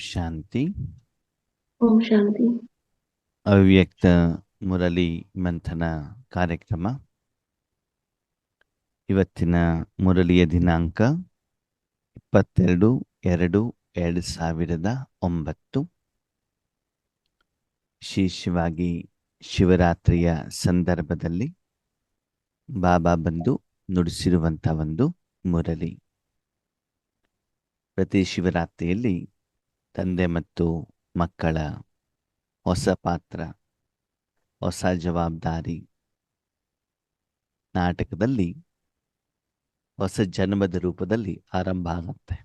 ಶಾಂತಿ. ಓಂ ಶಾಂತಿ. ಅವ್ಯಕ್ತ ಮುರಳಿ ಮಂಥನ ಕಾರ್ಯಕ್ರಮ. ಇವತ್ತಿನ ಮುರಳಿಯ ದಿನಾಂಕ 22/2/2009. ವಿಶೇಷವಾಗಿ ಶಿವರಾತ್ರಿಯ ಸಂದರ್ಭದಲ್ಲಿ ಬಾಬಾ ಬಂದು ನುಡಿಸಿರುವಂಥ ಒಂದು ಮುರಳಿ. ಪ್ರತಿ ಶಿವರಾತ್ರಿಯಲ್ಲಿ ತಂದೆ ಮತ್ತು ಮಕ್ಕಳ ಹೊಸ ಪಾತ್ರ, ಹೊಸ ಜವಾಬ್ದಾರಿ ನಾಟಕದಲ್ಲಿ ಹೊಸ ಜನ್ಮದ ರೂಪದಲ್ಲಿ ಆರಂಭ ಆಗುತ್ತೆ.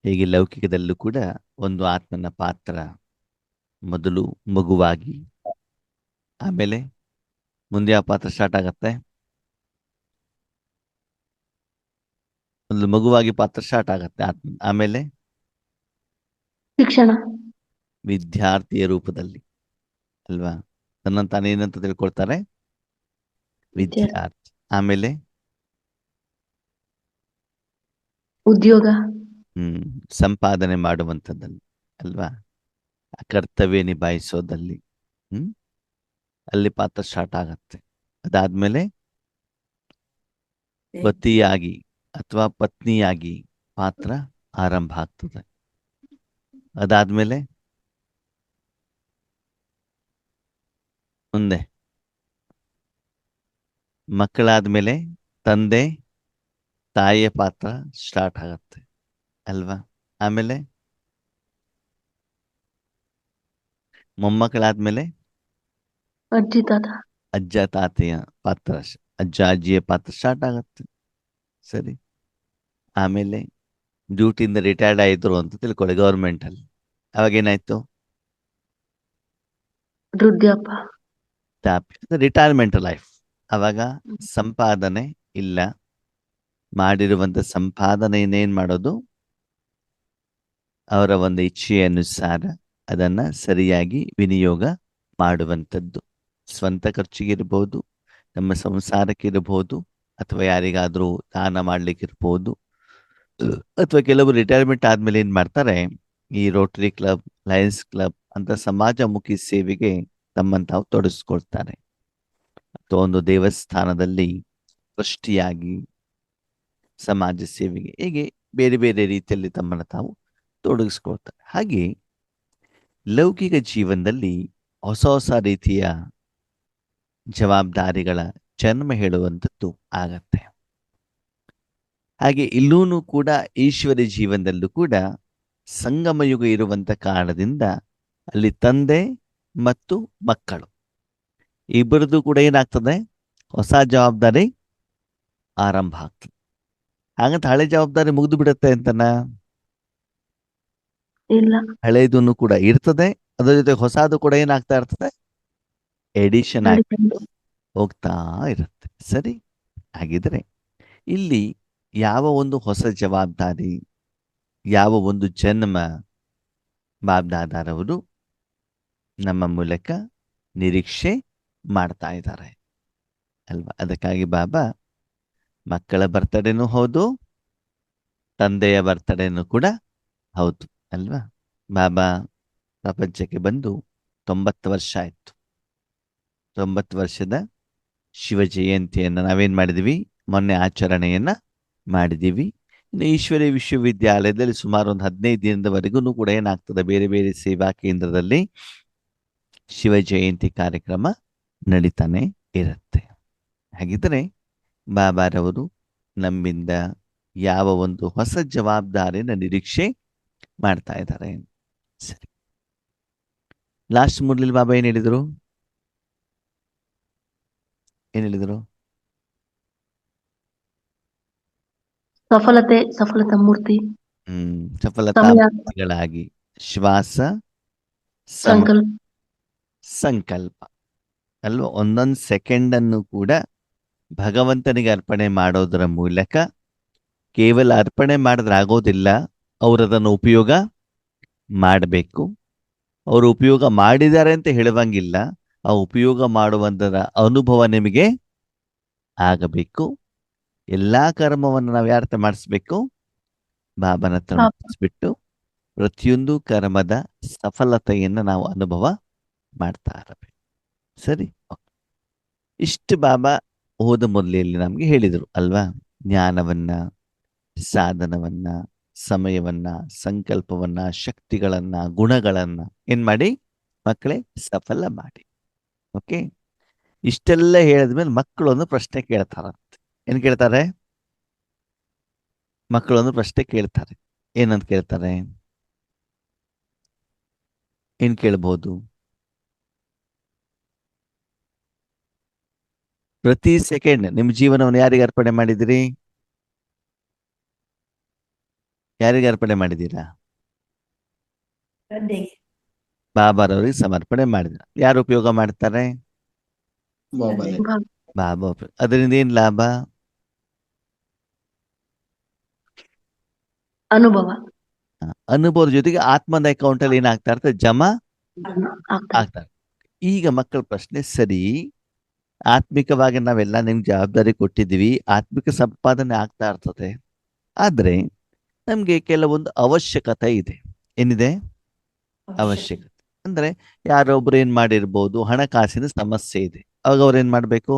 ಹೀಗೆ ಲೌಕಿಕದಲ್ಲೂ ಕೂಡ ಒಂದು ಆತ್ಮನ ಪಾತ್ರ ಮೊದಲು ಮಗುವಾಗಿ, ಆಮೇಲೆ ಮುಂದೆ ಆ ಪಾತ್ರ ಸ್ಟಾರ್ಟ್ ಆಗತ್ತೆ. ಒಂದು ಮಗುವಾಗಿ ಪಾತ್ರ ಸ್ಟಾರ್ಟ್ ಆಗತ್ತೆ ಆತ್ಮ, ಆಮೇಲೆ ಶಿಕ್ಷಣ, ವಿದ್ಯಾರ್ಥಿಯ ರೂಪದಲ್ಲಿ ಅಲ್ವಾ, ತನ್ನ ತಾನೇನಂತ ತಿಳ್ಕೊಳ್ತಾರೆ, ವಿದ್ಯಾರ್ಥಿ. ಆಮೇಲೆ ಉದ್ಯೋಗ, ಸಂಪಾದನೆ ಮಾಡುವಂಥದ್ದಲ್ಲಿ ಅಲ್ವಾ, ಕರ್ತವ್ಯ ನಿಭಾಯಿಸೋದಲ್ಲಿ ಅಲ್ಲಿ ಪಾತ್ರ ಸ್ಟಾರ್ಟ್ ಆಗತ್ತೆ. ಅದಾದ್ಮೇಲೆ ಪತಿಯಾಗಿ ಅಥವಾ ಪತ್ನಿಯಾಗಿ ಪಾತ್ರ ಆರಂಭ ಆಗ್ತದೆ. ಅದಾದ್ಮೇಲೆ ಮುಂದೆ ಮಕ್ಕಳಾದ್ಮೇಲೆ ತಂದೆ ತಾಯಿಯ ಪಾತ್ರ ಸ್ಟಾರ್ಟ್ ಆಗತ್ತೆ ಅಲ್ವಾ. ಆಮೇಲೆ ಮೊಮ್ಮಕ್ಕಳಾದ್ಮೇಲೆ ಅಜ್ಜಿ ತಾತ, ಅಜ್ಜ ತಾತೆಯ ಪಾತ್ರ, ಅಜ್ಜ ಅಜ್ಜಿಯ ಪಾತ್ರ ಸ್ಟಾರ್ಟ್ ಆಗತ್ತೆ. ಸರಿ. ಆಮೇಲೆ ಡ್ಯೂಟಿಯಿಂದ ರಿಟೈರ್ಡ್ ಆಯಿದ್ರು ಅಂತ ತಿಳ್ಕೊಳ್ಳಿ ಗೌರ್ಮೆಂಟ್ ಅಲ್ಲಿ. ಅವಾಗೇನಾಯ್ತು, ವೃದ್ಧಾಪ್ಯ, ರಿಟೈರ್ಮೆಂಟ್ ಲೈಫ್. ಅವಾಗ ಸಂಪಾದನೆ ಇಲ್ಲ. ಮಾಡಿರುವಂತ ಸಂಪಾದನೆ ಏನೇನ್ ಮಾಡೋದು, ಅವರ ಒಂದು ಇಚ್ಛೆಯ ಅನುಸಾರ ಅದನ್ನ ಸರಿಯಾಗಿ ವಿನಿಯೋಗ ಮಾಡುವಂಥದ್ದು. ಸ್ವಂತ ಖರ್ಚಿಗಿರ್ಬೋದು, ನಮ್ಮ ಸಂಸಾರಕ್ಕಿರ್ಬೋದು, ಅಥವಾ ಯಾರಿಗಾದ್ರೂ ದಾನ ಮಾಡ್ಲಿಕ್ಕಿರ್ಬೋದು, ಅಥವಾ ಕೆಲವರು ರಿಟೈರ್ಮೆಂಟ್ ಆದ್ಮೇಲೆ ಏನ್ ಮಾಡ್ತಾರೆ, ಈ ರೋಟರಿ ಕ್ಲಬ್, ಲಯನ್ಸ್ ಕ್ಲಬ್ ಅಂತ ಸಮಾಜಮುಖಿ ಸೇವೆಗೆ ತಮ್ಮನ್ನು ತಾವು ತೊಡಗಿಸ್ಕೊಳ್ತಾರೆ. ಅಥವಾ ಒಂದು ದೇವಸ್ಥಾನದಲ್ಲಿ ಟ್ರಸ್ಟಿಯಾಗಿ ಸಮಾಜ ಸೇವೆಗೆ, ಹೀಗೆ ಬೇರೆ ಬೇರೆ ರೀತಿಯಲ್ಲಿ ತಮ್ಮನ್ನು ತಾವು ತೊಡಗಿಸ್ಕೊಳ್ತಾರೆ. ಹಾಗೆ ಲೌಕಿಕ ಜೀವನದಲ್ಲಿ ಹೊಸ ಹೊಸ ರೀತಿಯ ಜವಾಬ್ದಾರಿಗಳ ಜನ್ಮ ಹೇಳುವಂಥದ್ದು ಆಗತ್ತೆ. ಹಾಗೆ ಇಲ್ಲೂ ಕೂಡ ಈಶ್ವರಿ ಜೀವನದಲ್ಲೂ ಕೂಡ ಸಂಗಮ ಯುಗ ಇರುವಂತ ಕಾರಣದಿಂದ ಅಲ್ಲಿ ತಂದೆ ಮತ್ತು ಮಕ್ಕಳು ಇಬ್ಬರದು ಕೂಡ ಏನಾಗ್ತದೆ, ಹೊಸ ಜವಾಬ್ದಾರಿ ಆರಂಭ ಆಗ್ತದೆ. ಹಾಗಂತ ಹಳೆ ಜವಾಬ್ದಾರಿ ಮುಗಿದು ಬಿಡುತ್ತೆ ಅಂತನಾ? ಇಲ್ಲ, ಹಳೇದನ್ನು ಕೂಡ ಇರ್ತದೆ, ಅದರ ಜೊತೆ ಹೊಸದು ಕೂಡ ಏನಾಗ್ತಾ ಇರ್ತದೆ, ಎಡಿಷನ್ ಆಗ್ಬಿಟ್ಟು ಹೋಗ್ತಾ ಇರುತ್ತೆ. ಸರಿ. ಹಾಗಿದ್ರೆ ಇಲ್ಲಿ ಯಾವ ಒಂದು ಹೊಸ ಜವಾಬ್ದಾರಿ, ಯಾವ ಒಂದು ಜನ್ಮ ಬಾಬ್ದಾದಾರವರು ನಮ್ಮ ಮೂಲಕ ನಿರೀಕ್ಷೆ ಮಾಡ್ತಾ ಇದ್ದಾರೆ ಅಲ್ವಾ. ಅದಕ್ಕಾಗಿ ಬಾಬಾ ಮಕ್ಕಳ ಬರ್ತಡೇನೂ ಹೌದು, ತಂದೆಯ ಬರ್ತಡೇನೂ ಕೂಡ ಹೌದು ಅಲ್ವಾ. ಬಾಬಾ ಪ್ರಪಂಚಕ್ಕೆ ಬಂದು 90 ವರ್ಷ ಆಯ್ತು. 90 ವರ್ಷದ ಶಿವ ಜಯಂತಿಯನ್ನು ನಾವೇನ್ ಮಾಡಿದೀವಿ, ಮೊನ್ನೆ ಆಚರಣೆಯನ್ನ ಮಾಡಿದೀವಿ. ಇನ್ನು ಈಶ್ವರಿ ವಿಶ್ವವಿದ್ಯಾಲಯದಲ್ಲಿ ಸುಮಾರು ಒಂದು 15 ದಿನದವರೆಗೂ ಕೂಡ ಏನಾಗ್ತದೆ, ಬೇರೆ ಬೇರೆ ಸೇವಾ ಕೇಂದ್ರದಲ್ಲಿ ಶಿವ ಜಯಂತಿ ಕಾರ್ಯಕ್ರಮ ನಡೀತಾನೆ ಇರುತ್ತೆ. ಹಾಗಿದ್ರೆ ಬಾಬಾರವರು ನಮ್ಮಿಂದ ಯಾವ ಒಂದು ಹೊಸ ಜವಾಬ್ದಾರಿನ ನಿರೀಕ್ಷೆ ಮಾಡ್ತಾ ಇದ್ದಾರೆ. ಸರಿ. ಲಾಸ್ಟ್ ಮುರಳಿ ಬಾಬಾ ಏನ್ ಹೇಳಿದ್ರು? ಸಫಲತಾ ಮೂರ್ತಿ, ಸಫಲತಾಗಳಾಗಿ ಶ್ವಾಸ ಸಂಕಲ್ಪ ಅಲ್ವಾ. ಒಂದೊಂದು ಸೆಕೆಂಡ್ ಅನ್ನು ಕೂಡ ಭಗವಂತನಿಗೆ ಅರ್ಪಣೆ ಮಾಡೋದರ ಮೂಲಕ, ಕೇವಲ ಅರ್ಪಣೆ ಮಾಡಿದ್ರೆ ಆಗೋದಿಲ್ಲ, ಅವರದನ್ನು ಉಪಯೋಗ ಮಾಡಬೇಕು. ಅವರು ಉಪಯೋಗ ಮಾಡಿದ್ದಾರೆ ಅಂತ ಹೇಳುವಂಗಿಲ್ಲ, ಆ ಉಪಯೋಗ ಮಾಡುವಂತರ ಅನುಭವ ನಿಮಗೆ ಆಗಬೇಕು. ಎಲ್ಲಾ ಕರ್ಮವನ್ನು ನಾವು ಯಾರ ಹತ್ರ ಮಾಡಿಸ್ಬೇಕು? ಬಾಬನ ಹತ್ರ ಮಾಡಿಸ್ಬಿಟ್ಟು ಪ್ರತಿಯೊಂದು ಕರ್ಮದ ಸಫಲತೆಯನ್ನು ನಾವು ಅನುಭವ ಮಾಡ್ತಾ ಇರಬೇಕು. ಸರಿ, ಇಷ್ಟು ಬಾಬಾ ಹೋದ ಮೊದಲಲ್ಲಿ ನಮ್ಗೆ ಹೇಳಿದರು ಅಲ್ವಾ? ಜ್ಞಾನವನ್ನ, ಸಾಧನವನ್ನ, ಸಮಯವನ್ನ, ಸಂಕಲ್ಪವನ್ನ, ಶಕ್ತಿಗಳನ್ನ, ಗುಣಗಳನ್ನ ಏನ್ ಮಾಡಿ ಮಕ್ಕಳೇ ಸಫಲ ಮಾಡಿ. ಓಕೆ, ಇಷ್ಟೆಲ್ಲ ಹೇಳಿದ್ಮೇಲೆ ಮಕ್ಕಳು ಒಂದು ಪ್ರಶ್ನೆ ಕೇಳ್ತಾರಂತೆ. ಏನ್ ಕೇಳ್ತಾರೆ? ಮಕ್ಕಳು ಒಂದು ಪ್ರಶ್ನೆ ಕೇಳ್ತಾರೆ. ಏನಂತ ಕೇಳ್ತಾರೆ? ಏನ್ ಕೇಳ್ಬಹುದು? ಪ್ರತಿ ಸೆಕೆಂಡ್ ನಿಮ್ಮ ಜೀವನವನ್ನು ಯಾರಿಗೆ ಅರ್ಪಣೆ ಮಾಡಿದಿರಿ? ಯಾರಿಗೆ ಅರ್ಪಣೆ ಮಾಡಿದ್ದೀರಾ? ಬಾಬಾರವರಿಗೆ ಸಮರ್ಪಣೆ ಮಾಡಿದ್ರ. ಯಾರು ಉಪಯೋಗ ಮಾಡ್ತಾರೆ? ಬಾಬಾನೇ. ಬಾಬಾ ಉಪಯೋಗ. ಅದರಿಂದ ಏನ್ ಲಾಭ? ಅನುಭವ ಅನುಭವದ ಜೊತೆಗೆ ಆತ್ಮದ ಅಕೌಂಟ್ ಅಲ್ಲಿ ಏನಾಗ್ತಾ ಇರ್ತದೆ? ಜಮಾ ಆಗ್ತದೆ. ಆಗ್ತಾರೆ. ಈಗ ಮಕ್ಕಳ ಪ್ರಶ್ನೆ, ಸರಿ, ಆತ್ಮಿಕವಾಗಿ ನಾವೆಲ್ಲ ನಿಮ್ಗೆ ಜವಾಬ್ದಾರಿ ಕೊಟ್ಟಿದ್ದೀವಿ, ಆತ್ಮಿಕ ಸಂಪಾದನೆ ಆಗ್ತಾ ಇರ್ತದೆ. ಆದ್ರೆ ನಮ್ಗೆ ಕೆಲವೊಂದು ಅವಶ್ಯಕತೆ ಇದೆ. ಏನಿದೆ ಅವಶ್ಯಕತೆ? ಅಂದ್ರೆ ಯಾರೊಬ್ರು ಏನ್ ಮಾಡಿರ್ಬೋದು, ಹಣಕಾಸಿನ ಸಮಸ್ಯೆ ಇದೆ. ಅವಾಗ ಅವ್ರು ಏನ್ ಮಾಡ್ಬೇಕು?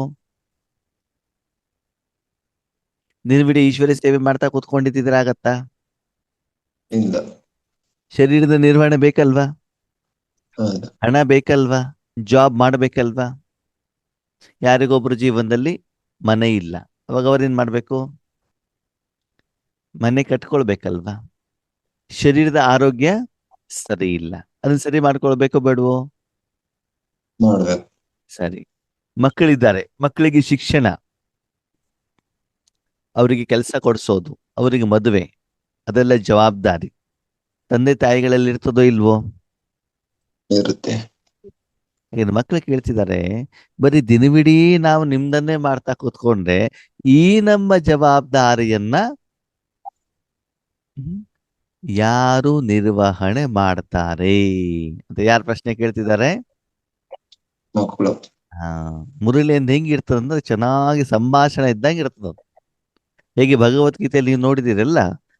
ನಿರ್ವಿಡಿ ಈಶ್ವರ ಸೇವೆ ಮಾಡ್ತಾ ಕೂತ್ಕೊಂಡಿದ್ರೆ ಆಗತ್ತಾ? ಇಲ್ಲ. ಶರೀರದ ನಿರ್ವಹಣೆ ಬೇಕಲ್ವಾ? ಹೌದು. ಹಣ ಬೇಕಲ್ವಾ? ಜಾಬ್ ಮಾಡ್ಬೇಕಲ್ವಾ? ಯಾರಿಗೊಬ್ರು ಜೀವನದಲ್ಲಿ ಮನೆ ಇಲ್ಲ, ಅವಾಗ ಅವ್ರೇನ್ ಮಾಡ್ಬೇಕು? ಮನೆ ಕಟ್ಕೊಳ್ಬೇಕಲ್ವಾ? ಶರೀರದ ಆರೋಗ್ಯ ಸರಿ ಇಲ್ಲ, ಅದನ್ನ ಸರಿ ಮಾಡ್ಕೊಳ್ಬೇಕೋ ಬೇಡವೋ? ಮಾಡ್ಬೇಕು. ಸರಿ. ಮಕ್ಕಳಿದ್ದಾರೆ, ಮಕ್ಕಳಿಗೆ ಶಿಕ್ಷಣ, ಅವರಿಗೆ ಕೆಲಸ ಕೊಡಿಸೋದು, ಅವರಿಗೆ ಮದುವೆ, ಅದೆಲ್ಲ ಜವಾಬ್ದಾರಿ ತಂದೆ ತಾಯಿಗಳಲ್ಲಿ ಇರ್ತದೋ ಇಲ್ವೋ? ಇರುತ್ತೆ. ಈಗ ಮಕ್ಕಳು ಕೇಳ್ತಿದ್ದಾರೆ, ಬರೀ ದಿನವಿಡೀ ನಾವು ನಿಮ್ದನ್ನೇ ಮಾಡ್ತಾ ಕೂತ್ಕೊಂಡ್ರೆ ಈ ನಮ್ಮ ಜವಾಬ್ದಾರಿಯನ್ನ ಯಾರು ನಿರ್ವಹಣೆ ಮಾಡ್ತಾರೆ ಅಂತ ಯಾರು ಪ್ರಶ್ನೆ ಕೇಳ್ತಿದ್ದಾರೆ? ಮಕ್ಕಳು. ಮುರಳಿಯಿಂದ ಹೆಂಗಿರ್ತದ ಅಂದ್ರೆ ಚೆನ್ನಾಗಿ ಸಂಭಾಷಣೆ ಇದ್ದಂಗೆ ಇರ್ತದ. ಹೇಗೆ ಭಗವದ್ಗೀತೆಯಲ್ಲಿ ನೀವು ನೋಡಿದಿರಲ್ಲ,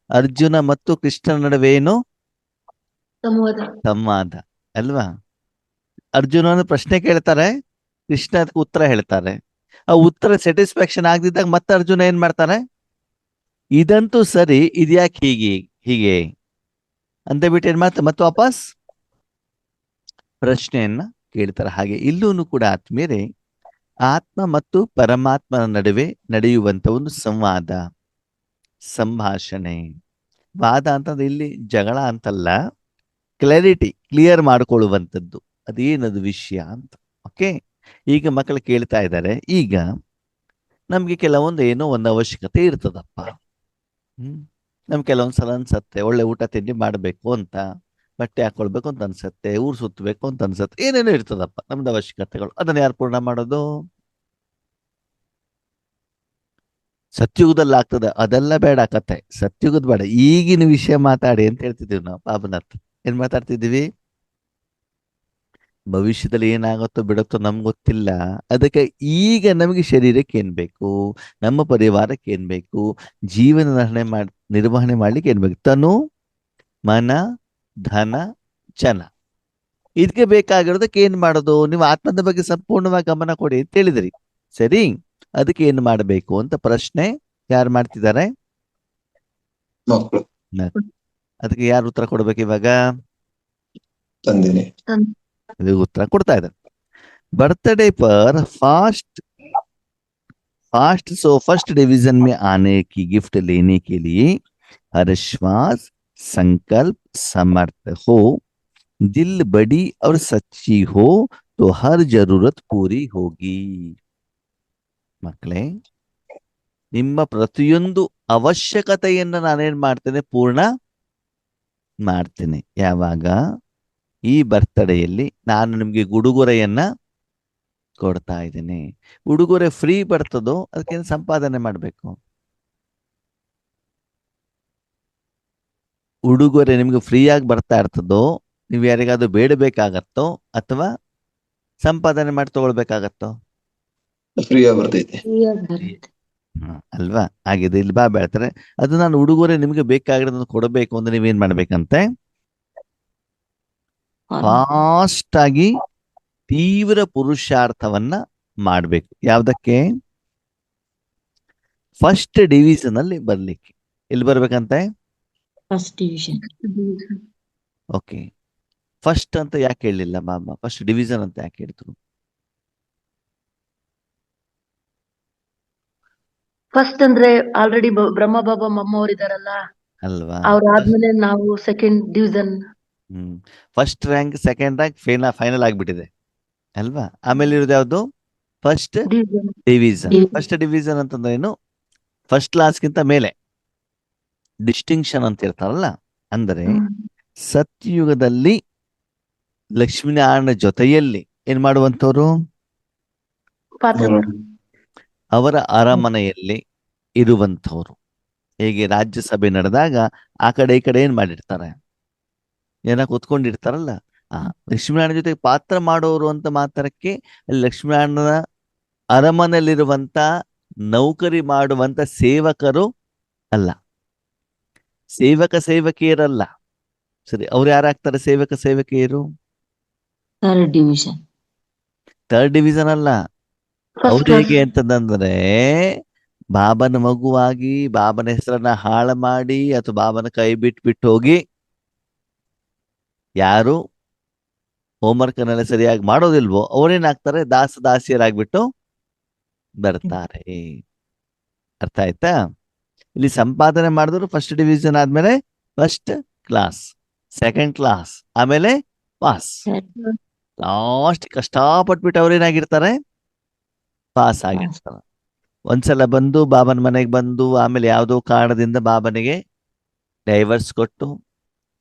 ಅರ್ಜುನ ಮತ್ತು ಕೃಷ್ಣನ ನಡುವೆ ಏನು ಸಂವಾದ ಅಲ್ವಾ? ಅರ್ಜುನನ ಪ್ರಶ್ನೆ ಕೇಳ್ತಾರೆ, ಕೃಷ್ಣ ಅದಕ್ಕೆ ಉತ್ತರ ಹೇಳ್ತಾರೆ. ಆ ಉತ್ತರ ಸ್ಯಾಟಿಸ್ಫ್ಯಾಕ್ಷನ್ ಆಗದಿದ್ದಾಗ ಮತ್ತೆ ಅರ್ಜುನ ಏನ್ ಮಾಡ್ತಾರೆ? ಇದಂತೂ ಸರಿ, ಇದ್ಯಾಕೆ ಹೀಗೆ ಹೀಗೆ ಅಂತ ಬಿಟ್ಟು ಏನ್ ಮಾಡ್ತಾರೆ? ಮತ್ತೆ ವಾಪಸ್ ಪ್ರಶ್ನೆಯನ್ನ ಕೇಳ್ತಾರೆ. ಹಾಗೆ ಇಲ್ಲೂ ಕೂಡ ಆತ್ಮೀಯರೇ, ಆತ್ಮ ಮತ್ತು ಪರಮಾತ್ಮನ ನಡುವೆ ನಡೆಯುವಂತ ಒಂದು ಸಂವಾದ, ಸಂಭಾಷಣೆ. ವಾದ ಅಂತಂದ್ರೆ ಇಲ್ಲಿ ಜಗಳ ಅಂತಲ್ಲ, ಕ್ಲಾರಿಟಿ, ಕ್ಲಿಯರ್ ಮಾಡ್ಕೊಳ್ಳುವಂಥದ್ದು, ಅದೇನದು ವಿಷಯ ಅಂತ. ಓಕೆ, ಈಗ ಮಕ್ಕಳು ಕೇಳ್ತಾ ಇದ್ದಾರೆ, ಈಗ ನಮ್ಗೆ ಕೆಲವೊಂದು ಏನೋ ಒಂದು ಅವಶ್ಯಕತೆ ಇರ್ತದಪ್ಪ. ನಮ್ಗೆ ಕೆಲವೊಂದ್ಸಲ ಅನ್ಸತ್ತೆ ಒಳ್ಳೆ ಊಟ ತಿಂಡಿ ಮಾಡಬೇಕು ಅಂತ, ಬಟ್ಟೆ ಹಾಕೊಳ್ಬೇಕು ಅಂತ ಅನ್ಸತ್ತೆ, ಊರು ಸುತ್ತಬೇಕು ಅಂತ ಅನ್ಸತ್ತೆ, ಏನೇನೋ ಇರ್ತದಪ್ಪ ನಮ್ದು ಅವಶ್ಯಕತೆಗಳು. ಅದನ್ನ ಯಾರು ಪೂರ್ಣ ಮಾಡೋದು? ಸತ್ಯುಗದಲ್ಲಿ ಆಗ್ತದೆ, ಅದೆಲ್ಲ ಬೇಡ ಕತೆ, ಸತ್ಯುಗದ ಬೇಡ, ಈಗಿನ ವಿಷಯ ಮಾತಾಡಿ ಅಂತ ಹೇಳ್ತಿದೀವಿ ನಾವು. ಪಾಪನಾಥ್ ಏನ್ ಮಾತಾಡ್ತಿದೀವಿ? ಭವಿಷ್ಯದಲ್ಲಿ ಏನಾಗುತ್ತೋ ಬಿಡುತ್ತೋ ನಮ್ಗೆ ಗೊತ್ತಿಲ್ಲ. ಅದಕ್ಕೆ ಈಗ ನಮಗೆ ಶರೀರಕ್ಕೆ ಏನ್ ಬೇಕು, ನಮ್ಮ ಪರಿವಾರಕ್ಕೆ ಏನ್ ಬೇಕು, ಜೀವನ ನಿರ್ವಹಣೆ ಮಾಡ್ಲಿಕ್ಕೆ ಏನ್ ಬೇಕು? ತನು, ಮನ, ಧನ, ಜನ. ಇದಕ್ಕೆ ಬೇಕಾಗಿರೋದಕ್ಕೆ ಏನ್ ಮಾಡೋದು? ನೀವು ಆತ್ಮದ ಬಗ್ಗೆ ಸಂಪೂರ್ಣವಾಗಿ ಗಮನ ಕೊಡಿ ಅಂತ ಹೇಳಿದ್ರಿ. ಸರಿ, ಅದಕ್ಕೆ ಏನ್ ಮಾಡಬೇಕು ಅಂತ ಪ್ರಶ್ನೆ ಯಾರು ಮಾಡ್ತಿದ್ದಾರೆ? ಮಕ್ಕಳು. ಅದಕ್ಕೆ ಯಾರು ಉತ್ತರ ಕೊಡ್ಬೇಕು ಇವಾಗ? ತಂದಿನಿ. ಇದಕ್ಕೆ ಉತ್ತರ ಕೊಡ್ತಾ ಇದ್ದಾರೆ. बर्थडे पर फर्स्ट डिवीजन में आने की गिफ्ट लेने के लिए हर श्वास संकल्प समर्थ हो, दिल बड़ी और सच्ची हो तो हर जरूरत पूरी होगी. ಮಕ್ಕಳೇ, ನಿಮ್ಮ ಪ್ರತಿಯೊಂದು ಅವಶ್ಯಕತೆಯನ್ನು ನಾನೇನ್ ಮಾಡ್ತೇನೆ? ಪೂರ್ಣ ಮಾಡ್ತೇನೆ. ಯಾವಾಗ? ಈ ಬರ್ತಡೆಯಲ್ಲಿ ನಾನು ನಿಮ್ಗೆ ಉಡುಗೊರೆಯನ್ನ ಕೊಡ್ತಾ ಇದ್ದೇನೆ. ಉಡುಗೊರೆ ಫ್ರೀ ಬರ್ತದೋ ಅದಕ್ಕೇನು ಸಂಪಾದನೆ ಮಾಡಬೇಕು? ಉಡುಗೊರೆ ನಿಮ್ಗೆ ಫ್ರೀಯಾಗಿ ಬರ್ತಾ ಇರ್ತದೋ, ನೀವು ಯಾರಿಗಾದ್ರೂ ಬೇಡಬೇಕಾಗತ್ತೋ ಅಥವಾ ಸಂಪಾದನೆ ಮಾಡಿ ತಗೊಳ್ಬೇಕಾಗತ್ತೋ? ಫ್ರೀಯಾಗಿ ಬರ್ತೈತೆ. ಅಲ್ವಾ? ಆಗಿದೆ. ಇಲ್ಲಿ ಬಾ ಹೇಳ್ತಾರೆ, ಅದು ನಾನು ಉಡುಗೊರೆ ನಿಮ್ಗೆ ಬೇಕಾಗಿರೋದನ್ನು ಕೊಡಬೇಕು ಅಂದ್ರೆ ನೀವೇನ್ ಮಾಡ್ಬೇಕಂತೆ? ಫಾಸ್ಟ್ ಆಗಿ ತೀವ್ರ ಪುರುಷಾರ್ಥವನ್ನ ಮಾಡ್ಬೇಕು. ಯಾವ್ದಕ್ಕೆ? ಫಸ್ಟ್ ಡಿವಿಷನ್ ಅಲ್ಲಿ ಬರ್ಲಿಕ್ಕೆ. ಎಲ್ಲಿ ಬರ್ಬೇಕಂತೆ? First division. ಓಕೆ, ಫಸ್ಟ್ ಅಂತ ಯಾಕೆ ಹೇಳಿಲ್ಲ ಬಾಬಾ? ಫಸ್ಟ್ ಡಿವಿಷನ್ ಅಂತ ಯಾಕೆ ಹೇಳಿದ್ರು? ಫಸ್ಟ್ ಅಂದ್ರೆ ಆಲ್ರೆಡಿ ಬ್ರಹ್ಮ ಬಾಬಾ ಮಮ್ಮ ಅವ್ರು ಇದಾರಲ್ಲ, ಅಲ್ವಾ? ಅವ್ರಾದ್ಮೇಲೆ ನಾವು second division. First rank second rank final ಆಗ್ಬಿಟ್ಟಿದೆ ಅಲ್ವಾ? ಆಮೇಲೆ ಇರೋದು ಯಾವ್ದು? First division. Division. First division ಅಂತಂದ್ರೆ ಏನು? ಫಸ್ಟ್ ಕ್ಲಾಸ್ಗಿಂತ ಮೇಲೆ ಡಿಸ್ಟಿಂಕ್ಷನ್ ಅಂತ ಇರ್ತಾರಲ್ಲ. ಅಂದರೆ ಸತ್ಯಯುಗದಲ್ಲಿ ಲಕ್ಷ್ಮೀನಾರಾಯಣ ಜೊತೆಯಲ್ಲಿ ಏನ್ ಮಾಡುವಂತವ್ರು? ಪಾತ್ರ ಅವರ ಅರಮನೆಯಲ್ಲಿ ಇರುವಂಥವ್ರು. ಹೇಗೆ ರಾಜ್ಯಸಭೆ ನಡೆದಾಗ ಆ ಕಡೆ ಈ ಕಡೆ ಏನ್ ಮಾಡಿರ್ತಾರೆ? ಏನ ಕೂತ್ಕೊಂಡಿರ್ತಾರಲ್ಲ. ಲಕ್ಷ್ಮೀನಾರಾಯಣ ಜೊತೆಗೆ ಪಾತ್ರ ಮಾಡೋರು ಅಂತ ಮಾತ್ರಕ್ಕೆ ಅಲ್ಲಿ ಲಕ್ಷ್ಮೀನಾರಾಯಣನ ಅರಮನೆಯಲ್ಲಿರುವಂತ ನೌಕರಿ ಮಾಡುವಂತ ಸೇವಕರು ಅಲ್ಲ, ಸೇವಕಿಯರಲ್ಲ. ಸರಿ, ಅವ್ರು ಯಾರಾಗ್ತಾರೆ ಸೇವಕಿಯರು? Third division. ಥರ್ಡ್ ಡಿವಿಷನ್ ಅಲ್ಲ. ಅವ್ರು ಹೇಗೆ ಅಂತಂದ್ರೆ ಬಾಬನ ಮಗುವಾಗಿ ಬಾಬನ ಹೆಸರನ್ನ ಹಾಳು ಮಾಡಿ ಅಥವಾ ಬಾಬನ ಕೈ ಬಿಟ್ಟು ಹೋಗಿ ಯಾರು ಹೋಮ್ವರ್ಕ್ ಅನ್ನೆಲ್ಲ ಸರಿಯಾಗಿ ಮಾಡೋದಿಲ್ವೋ ಅವ್ರೇನಾಗ್ತಾರೆ? ದಾಸಿಯರಾಗ್ಬಿಟ್ಟು ಬರ್ತಾರೆ. ಅರ್ಥ ಆಯ್ತಾ? ಇಲ್ಲಿ ಸಂಪಾದನೆ ಮಾಡಿದ್ರು ಫಸ್ಟ್ ಡಿವಿಷನ್ ಆದ್ಮೇಲೆ ಫಸ್ಟ್ ಕ್ಲಾಸ್, ಸೆಕೆಂಡ್ ಕ್ಲಾಸ್, ಆಮೇಲೆ ಪಾಸ್. ಲಾಸ್ಟ್ ಕಷ್ಟಪಟ್ಬಿಟ್ಟು ಅವ್ರೇನಾಗಿರ್ತಾರೆ? ಪಾಸ್ ಆಗಿರ್ತಾರೆ. ಒಂದ್ಸಲ ಬಂದು ಬಾಬನ ಮನೆಗೆ ಬಂದು ಆಮೇಲೆ ಯಾವುದೋ ಕಾರಣದಿಂದ ಬಾಬನಿಗೆ ಡೈವರ್ಸ್ ಕೊಟ್ಟು,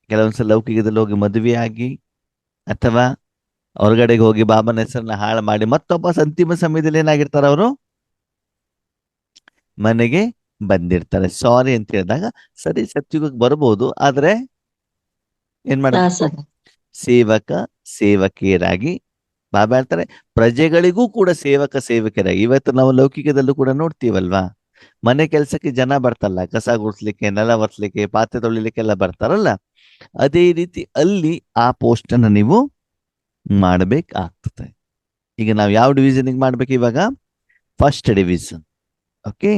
ಕೆಲವೊಂದ್ಸಲ ಲೌಕಿಕದಲ್ಲಿ ಹೋಗಿ ಮದುವೆ ಆಗಿ, ಅಥವಾ ಹೊರಗಡೆಗೆ ಹೋಗಿ ಬಾಬನ ಹೆಸರನ್ನ ಹಾಳು ಮಾಡಿ ಮತ್ತೊಬ್ಬ ಅಂತಿಮ ಸಮಯದಲ್ಲಿ ಏನಾಗಿರ್ತಾರೆ? ಅವರು ಮನೆಗೆ ಬಂದಿರ್ತಾರೆ. ಸಾರಿ ಅಂತ ಹೇಳಿದಾಗ ಸರಿ, ಸತ್ಯುಗಕ್ಕೆ ಬರ್ಬೋದು, ಆದ್ರೆ ಏನ್ ಮಾಡಬೇಕು? ಸೇವಕಿಯರಾಗಿ ಬಾಬಾ ಹೇಳ್ತಾರೆ ಪ್ರಜೆಗಳಿಗೂ ಕೂಡ ಸೇವಕಿಯರಾಗಿ. ಇವತ್ತು ನಾವು ಲೌಕಿಕದಲ್ಲೂ ಕೂಡ ನೋಡ್ತೀವಲ್ವಾ, ಮನೆ ಕೆಲಸಕ್ಕೆ ಜನ ಬರ್ತಲ್ಲ, ಕಸ ಗುಡಿಸ್ಲಿಕ್ಕೆ, ನೆಲ ಒರೆಸ್ಲಿಕ್ಕೆ, ಪಾತ್ರೆ ತೊಳಿಲಿಕ್ಕೆಲ್ಲ ಬರ್ತಾರಲ್ಲ. ಅದೇ ರೀತಿ ಅಲ್ಲಿ ಆ ಪೋಸ್ಟ್ ಅನ್ನ ನೀವು ಮಾಡ್ಬೇಕಾಗ್ತದೆ. ಈಗ ನಾವು ಯಾವ ಡಿವಿಷನ್ಗೆ ಮಾಡ್ಬೇಕು? ಇವಾಗ ಫಸ್ಟ್ ಡಿವಿಷನ್. ಓಕೆ,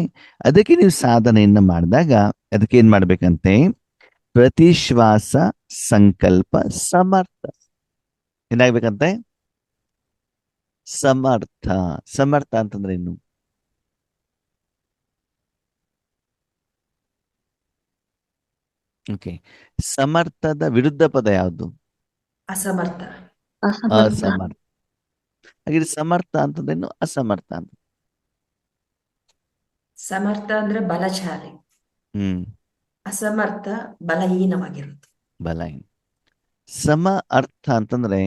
ಅದಕ್ಕೆ ನೀವು ಸಾಧನೆಯನ್ನ ಮಾಡಿದಾಗ ಅದಕ್ಕೆ ಏನ್ ಮಾಡ್ಬೇಕಂತೆ? ಪ್ರತಿಶ್ವಾಸ ಸಂಕಲ್ಪ ಸಮರ್ಥ. ಏನಾಗ್ಬೇಕಂತೆ? ಸಮರ್ಥ ಅಂತಂದ್ರೆ ಏನು? ಓಕೆ, ಸಮರ್ಥದ ವಿರುದ್ಧ ಪದ ಯಾವುದು? ಅಸಮರ್ಥ. ಅಸಮರ್ಥ. ಹಾಗೆ ಸಮರ್ಥ ಅಂತಂದ್ರೇನು? ಅಸಮರ್ಥ ಅಂತ. ಸಮರ್ಥ ಅಂದ್ರೆ ಬಲಶಾಲಿ, ಅಸಮರ್ಥ ಬಲಹೀನವಾಗಿರುತ್ತೆ. ಬಲಹೀನ. ಸಮ ಅರ್ಥ ಅಂತಂದ್ರೆ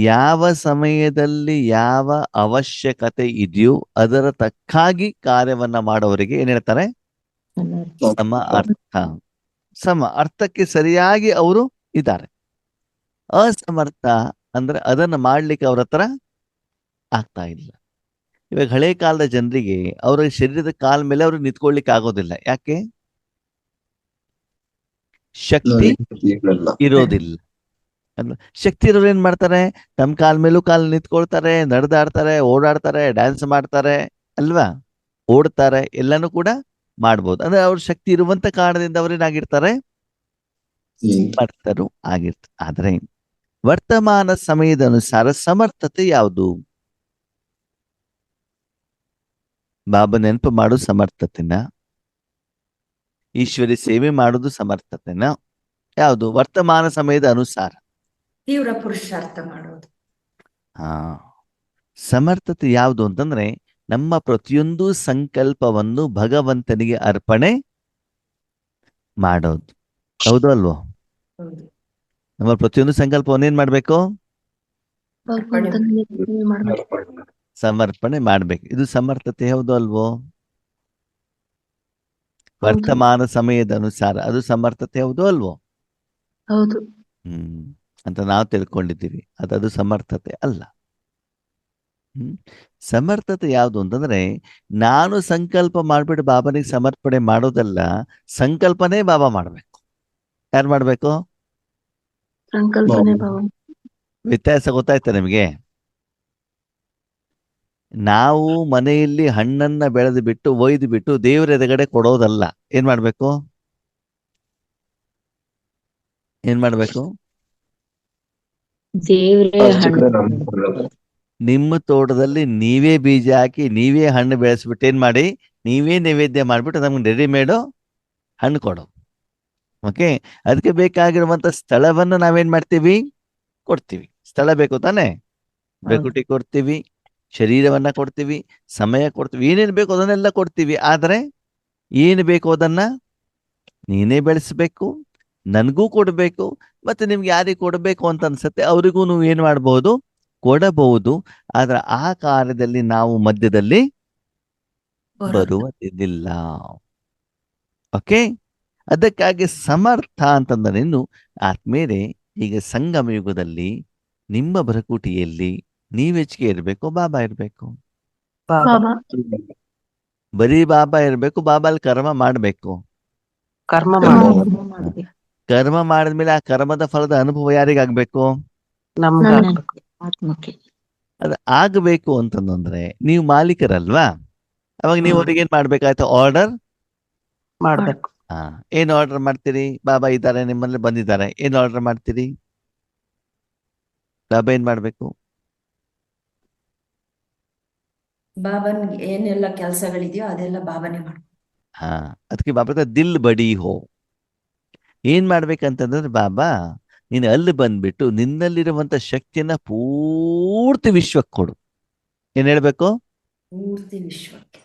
ಯಾವ ಸಮಯದಲ್ಲಿ ಯಾವ ಅವಶ್ಯಕತೆ ಇದೆಯೋ ಅದರ ತಕ್ಕಾಗಿ ಕಾರ್ಯವನ್ನ ಮಾಡೋವರಿಗೆ ಏನ್ ಹೇಳ್ತಾರೆ? ಸಮ ಅರ್ಥ. ಸಮ ಅರ್ಥಕ್ಕೆ ಸರಿಯಾಗಿ ಅವರು ಇದ್ದಾರೆ. ಅಸಮರ್ಥ ಅಂದ್ರೆ ಅದನ್ನ ಮಾಡ್ಲಿಕ್ಕೆ ಅವ್ರ ಹತ್ರ ಆಗ್ತಾ ಇಲ್ಲ. ಇವಾಗ ಹಳೆ ಕಾಲದ ಜನರಿಗೆ ಅವರ ಶರೀರದ ಕಾಲ ಮೇಲೆ ಅವ್ರಿಗೆ ನಿಂತ್ಕೊಳ್ಳಿಕ್ಕೆ ಆಗೋದಿಲ್ಲ. ಯಾಕೆ? ಶಕ್ತಿ ಇರೋದಿಲ್ಲ. ಶಕ್ತಿ ಇರೋರು ಏನ್ ಮಾಡ್ತಾರೆ? ತಮ್ಮ ಕಾಲ ಮೇಲೂ ಕಾಲ ನಿಂತ್ಕೊಳ್ತಾರೆ, ನಡೆದಾಡ್ತಾರೆ, ಓಡಾಡ್ತಾರೆ, ಡ್ಯಾನ್ಸ್ ಮಾಡ್ತಾರೆ ಅಲ್ವಾ, ಓಡ್ತಾರೆ, ಎಲ್ಲಾನು ಕೂಡ ಮಾಡ್ಬೋದು. ಅಂದ್ರೆ ಅವ್ರ ಶಕ್ತಿ ಇರುವಂತ ಕಾರಣದಿಂದ ಅವ್ರೇನಾಗಿರ್ತಾರೆ? ಸಮರ್ಥರು ಆಗಿರ್ತಾರೆ. ಆದ್ರೆ ವರ್ತಮಾನ ಸಮಯದ ಅನುಸಾರ ಸಮರ್ಥತೆ ಯಾವುದು? ಬಾಬಾ ನೆನಪು ಮಾಡೋದು ಸಮರ್ಥತೆನ? ಈಶ್ವರಿ ಸೇವೆ ಮಾಡೋದು ಸಮರ್ಥತೆನ? ಯಾವುದು? ವರ್ತಮಾನ ಸಮಯದ ಅನುಸಾರ ತೀವ್ರ ಪುರುಷಾರ್ಥ ಮಾಡೋದು. ಸಮರ್ಥತೆ ಯಾವುದು ಅಂತಂದ್ರೆ ನಮ್ಮ ಪ್ರತಿಯೊಂದು ಸಂಕಲ್ಪವನ್ನು ಭಗವಂತನಿಗೆ ಅರ್ಪಣೆ ಮಾಡೋದು. ಹೌದು ಅಲ್ವೋ? ನಮ್ಮ ಪ್ರತಿಯೊಂದು ಸಂಕಲ್ಪವನ್ನು ಏನ್ ಮಾಡ್ಬೇಕು? ಸಮರ್ಪಣೆ ಮಾಡ್ಬೇಕು. ಇದು ಸಮರ್ಥತೆ. ಹೌದು ಅಲ್ವೋ? ವರ್ತಮಾನ ಸಮಯದ ಅನುಸಾರ ಅದು ಸಮರ್ಥತೆ. ಹೌದು ಅಲ್ವೋ? ಹೌದು. ಅಂತ ನಾವು ತಿಳ್ಕೊಂಡಿದ್ದೀವಿ. ಅದು ಸಮರ್ಥತೆ ಅಲ್ಲ. ಸಮರ್ಥತೆ ಯಾವುದು ಅಂತಂದ್ರೆ ನಾನು ಸಂಕಲ್ಪ ಮಾಡ್ಬಿಟ್ಟು ಬಾಬನಿಗೆ ಸಮರ್ಪಣೆ ಮಾಡೋದಲ್ಲ, ಸಂಕಲ್ಪನೇ ಬಾಬಾ ಮಾಡ್ಬೇಕು. ಯಾರು ಮಾಡ್ಬೇಕು? ವ್ಯತ್ಯಾಸ ಗೊತ್ತಾಯ್ತಾ ನಿಮಗೆ? ನಾವು ಮನೆಯಲ್ಲಿ ಹಣ್ಣನ್ನ ಬೆಳೆದು ಬಿಟ್ಟು ಒಯ್ದು ಬಿಟ್ಟು ದೇವರ ಎದುರುಗಡೆ ಕೊಡೋದಲ್ಲ. ಏನ್ ಮಾಡ್ಬೇಕು? ಏನ್ ಮಾಡ್ಬೇಕು? ದೇವ್ರೇ ಅರ್ಚಕರೇ ಹಣ್ಣು ನಮ್ಗೆ ಕೊಡೋದು. ನಿಮ್ಮ ತೋಟದಲ್ಲಿ ನೀವೇ ಬೀಜ ಹಾಕಿ ನೀವೇ ಹಣ್ಣು ಬೆಳೆಸ್ಬಿಟ್ಟು ಏನ್ ಮಾಡಿ, ನೀವೇ ನೈವೇದ್ಯ ಮಾಡ್ಬಿಟ್ಟು ನಮ್ಗೆ ರೆಡಿಮೇಡು ಹಣ್ಣು ಕೊಡು. ಓಕೆ, ಅದಕ್ಕೆ ಬೇಕಾಗಿರುವಂತ ಸ್ಥಳವನ್ನು ನಾವೇನ್ ಮಾಡ್ತೀವಿ? ಕೊಡ್ತೀವಿ. ಸ್ಥಳ ಬೇಕು ತಾನೆ? ಬೆಕುಟಿ ಕೊಡ್ತೀವಿ, ಶರೀರವನ್ನ ಕೊಡ್ತೀವಿ, ಸಮಯ ಕೊಡ್ತೀವಿ, ಏನೇನು ಬೇಕು ಅದನ್ನೆಲ್ಲ ಕೊಡ್ತೀವಿ. ಆದ್ರೆ ಏನು ಬೇಕು ಅದನ್ನ ನೀನೇ ಬೆಳೆಸ್ಬೇಕು, ನನಗೂ ಕೊಡಬೇಕು, ಮತ್ತೆ ನಿಮ್ಗೆ ಯಾರಿಗೆ ಕೊಡಬೇಕು ಅಂತ ಅನ್ಸುತ್ತೆ ಅವರಿಗೂ ನೀವು ಏನ್ ಮಾಡಬಹುದು? ಕೊಡಬಹುದು. ಆದ್ರೆ ಆ ಕಾರ್ಯದಲ್ಲಿ ನಾವು ಮಧ್ಯದಲ್ಲಿ ಬರುವುದಿಲ್ಲ. ಓಕೆ, ಅದಕ್ಕಾಗಿ ಸಮರ್ಥ ಅಂತಂದರೇನು? ಆದ್ಮೇಲೆ ಈಗ ಸಂಗಮ ಯುಗದಲ್ಲಿ ನಿಮ್ಮ ಬರಕುಟಿಯಲ್ಲಿ ನೀವ್ ಹೆಚ್ಚಿಗೆ ಇರ್ಬೇಕು, ಬಾಬಾ ಇರ್ಬೇಕು? ಬಾಬಾ ಬರೀ ಬಾಬಾ ಇರ್ಬೇಕು, ಬಾಬಾಲ್ ಕರ್ಮ ಮಾಡ್ಬೇಕು. ಕರ್ಮ ಕರ್ಮ ಮಾಡ್ಬೇಕು. ಕರ್ಮ ಮಾಡಿದ್ಮೇಲೆ ಆ ಕರ್ಮದ ಫಲದ ಅನುಭವ ಯಾರಿಗಾಗ್ಬೇಕು? ನಮ್ಗೆ ನಮ್ಗೆ. ಆಗ್ಬೇಕು. ಆತ್ಮಕ್ಕೆ ಅದು ಆಗ್ಬೇಕು ಅಂತಂದ್ರೆ ನೀವು ಮಾಲೀಕರಲ್ವಾ? ಅವಾಗ ನೀವು ಅವ್ರಿಗೆ ಏನ್ ಮಾಡ್ಬೇಕಾಯ್ತು? ಆರ್ಡರ್ ಮಾಡ್ಬೇಕು. ಏನ್ ಆರ್ಡರ್ ಮಾಡ್ತೀರಿ? ಬಾಬಾ ಇದ್ದಾರೆ ನಿಮ್ಮಲ್ಲಿ ಬಂದಿದ್ದಾರೆ, ಏನ್ ಆರ್ಡರ್ ಮಾಡ್ತೀರಿ? ಬಾಬಾ ಏನ್ ಮಾಡ್ಬೇಕು? ಬಾಬನ್ಗೆ ಏನೆಲ್ಲ ಕೆಲಸಗಳಿದೆಯೋ ಅದೆಲ್ಲ ಬಾಬನೇ ಮಾಡ್ಬೇಕು. ಅದಕ್ಕೆ ಬಾಬಾ ದಿಲ್ ಬಡಿ ಹೋ. ಏನ್ ಮಾಡ್ಬೇಕಂತಂದ್ರೆ ಬಾಬಾ ನೀನು ಅಲ್ಲಿ ಬಂದ್ಬಿಟ್ಟು ನಿನ್ನಲ್ಲಿರುವಂತ ಶಕ್ತಿಯನ್ನ ಪೂರ್ತಿ ವಿಶ್ವಕ್ಕೆ ಕೊಡು. ಏನ್ ಹೇಳ್ಬೇಕು? ಪೂರ್ತಿ ವಿಶ್ವಕ್ಕೆ.